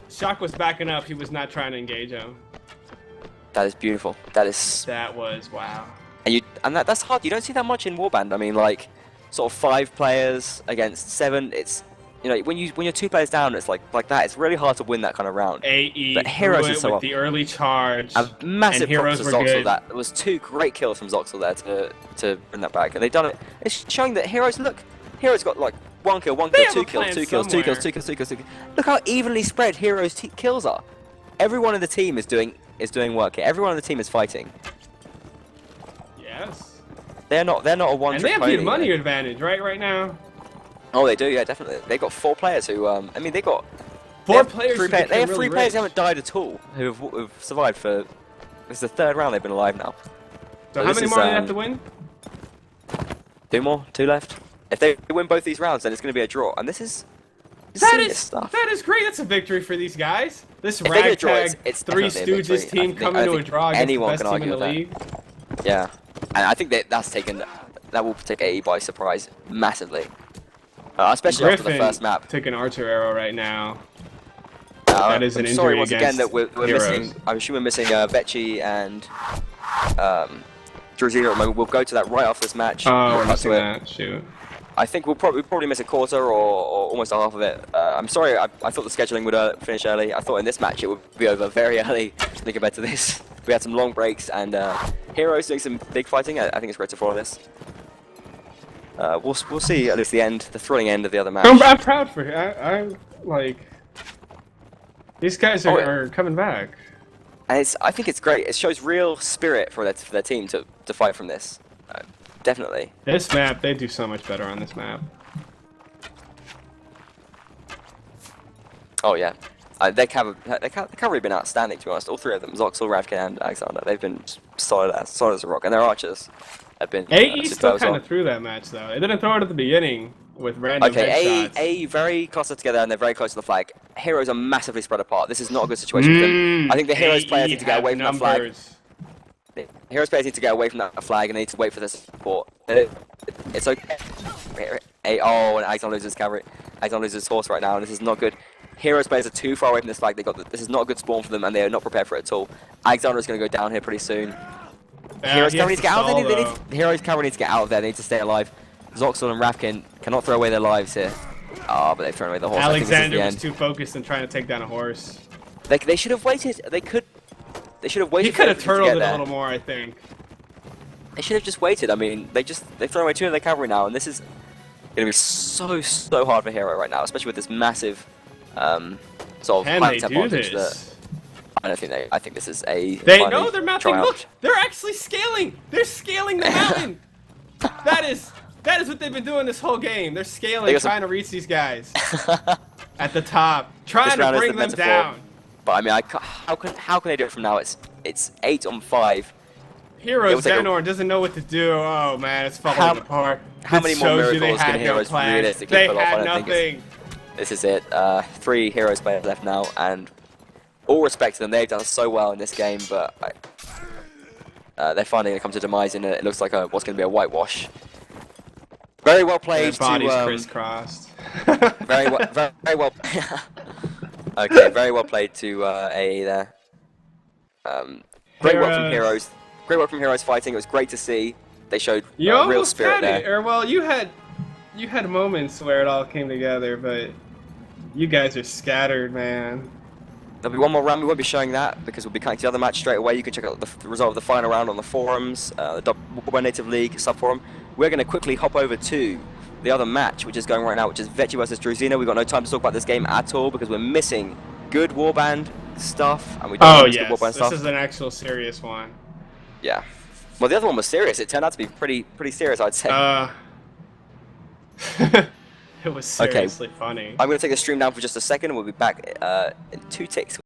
Shock was backing up. He was not trying to engage him. That is beautiful. That is... That was wow. And that's hard. You don't see that much in Warband. I mean, like, sort of 5 players against 7. It's, you know, when you're 2 players down, it's like that. It's really hard to win that kind of round. AE but Heroes threw it is so with the early charge. A massive and props Heroes to were Zoxel. good. That was 2 great kills from Zoxel there to bring that back, and they've done it. It's showing that Heroes Heroes got like 1 kill, 1 They kill, have 2 a kills, plan 2 kills, 2 kills, somewhere. 2 kills, 2 kills, 2 kills. Look how evenly spread Heroes' kills are. Everyone in the team is doing work here. Everyone in the team is fighting. Yes. They're not a one. And they have the money advantage, right now. Oh, they do, yeah, definitely. They got 4 players who, I mean, they got 4 players. They have 3 really players who rich. haven't died at all, who've survived for. This is the 3rd round they've been alive now. So how many more do they have to win? 2 more, 2 left. If they win both these rounds, then it's going to be a draw, and this is. That is great. That's a victory for these guys. This ragtag it's 3 definitely a Stooges victory. team coming to a draw against anyone the best can team in the argue league. with Yeah, and I think that will take AE by surprise massively, especially after the first map. Took an archer arrow right now. That is an I'm injury sorry once again against that we're missing. I'm assuming we're missing Vecchi and Druzino. We'll go to that right after this match. Oh, we're missing that. Shoot. I think we'll probably miss a quarter or almost a half of it. I'm sorry. I thought the scheduling would finish early. I thought in this match it would be over very early compared to this. We had some long breaks and Heroes doing some big fighting. I think it's great to follow this. We'll see at least the thrilling end of the other match. I'm proud for him. I'm like, these guys are coming back. And I think it's great. It shows real spirit for their team to fight from this. Definitely. This map, they do so much better on this map. Oh yeah, they've really been outstanding, to be honest. All three of them, Zoxel, Ravkin, and Alexander, they've been solid as a rock, and their archers have been. AE still kind of threw that match though. It didn't throw it at the beginning with random headshots. AE very close together, and they're very close to the flag. Heroes are massively spread apart. This is not a good situation for them. I think the Heroes players need to get away from that flag. Heroes players need to get away from that flag and they need to wait for the support. It's okay. Oh, and Axon loses cavalry. Axon loses horse right now, and this is not good. Heroes players are too far away from this flag. This is not a good spawn for them, and they are not prepared for it at all. Alexander is going to go down here pretty soon. Heroes cavalry needs to get out of there. Heroes cavalry needs to get out of there. They need to stay alive. Zoxel and Ravkin cannot throw away their lives here. Oh, but they've thrown away the horse. Alexander was too focused on trying to take down a horse. They should have waited. They should have waited. He could have turtled it a little more, I think. They should have just waited. I mean, they've thrown away 2 of their cavalry now, and this is going to be so hard for Hero right now, especially with this massive sort of high tempo advantage. I think this is a. They know they're mounting. Look, they're actually scaling. They're scaling the mountain. That is what they've been doing this whole game. They're scaling, trying to reach these guys at the top, trying to bring them down. But I mean, how can they do it from now? It's 8 on 5. Heroes Denor doesn't know what to do. Oh man, it's falling apart. How many more miracles can Heroes realistically pull off? I don't think this is it. 3 Heroes players left now, and all respect to them, they've done so well in this game, but they're finally going to come to demise in it looks like what's going to be a whitewash. Very well played. Their bodies crisscrossed. Very well. Okay, very well played to AE there. Great work from Heroes. Great work from Heroes fighting. It was great to see. They showed real spirit there. Or well, you had moments where it all came together, but you guys are scattered, man. There'll be one more round. We won't be showing that because we'll be cutting to the other match straight away. You can check out the result of the final round on the forums, the WNL Native League sub-forum. We're going to quickly hop over to the other match, which is going right now, which is Vecchi versus Druzino. We've got no time to talk about this game at all because we're missing good warband stuff, and we don't miss good warband stuff. This is an actual serious one. Yeah. Well, the other one was serious. It turned out to be pretty serious, I'd say. It was seriously funny. I'm going to take the stream down for just a second, and we'll be back in 2 ticks.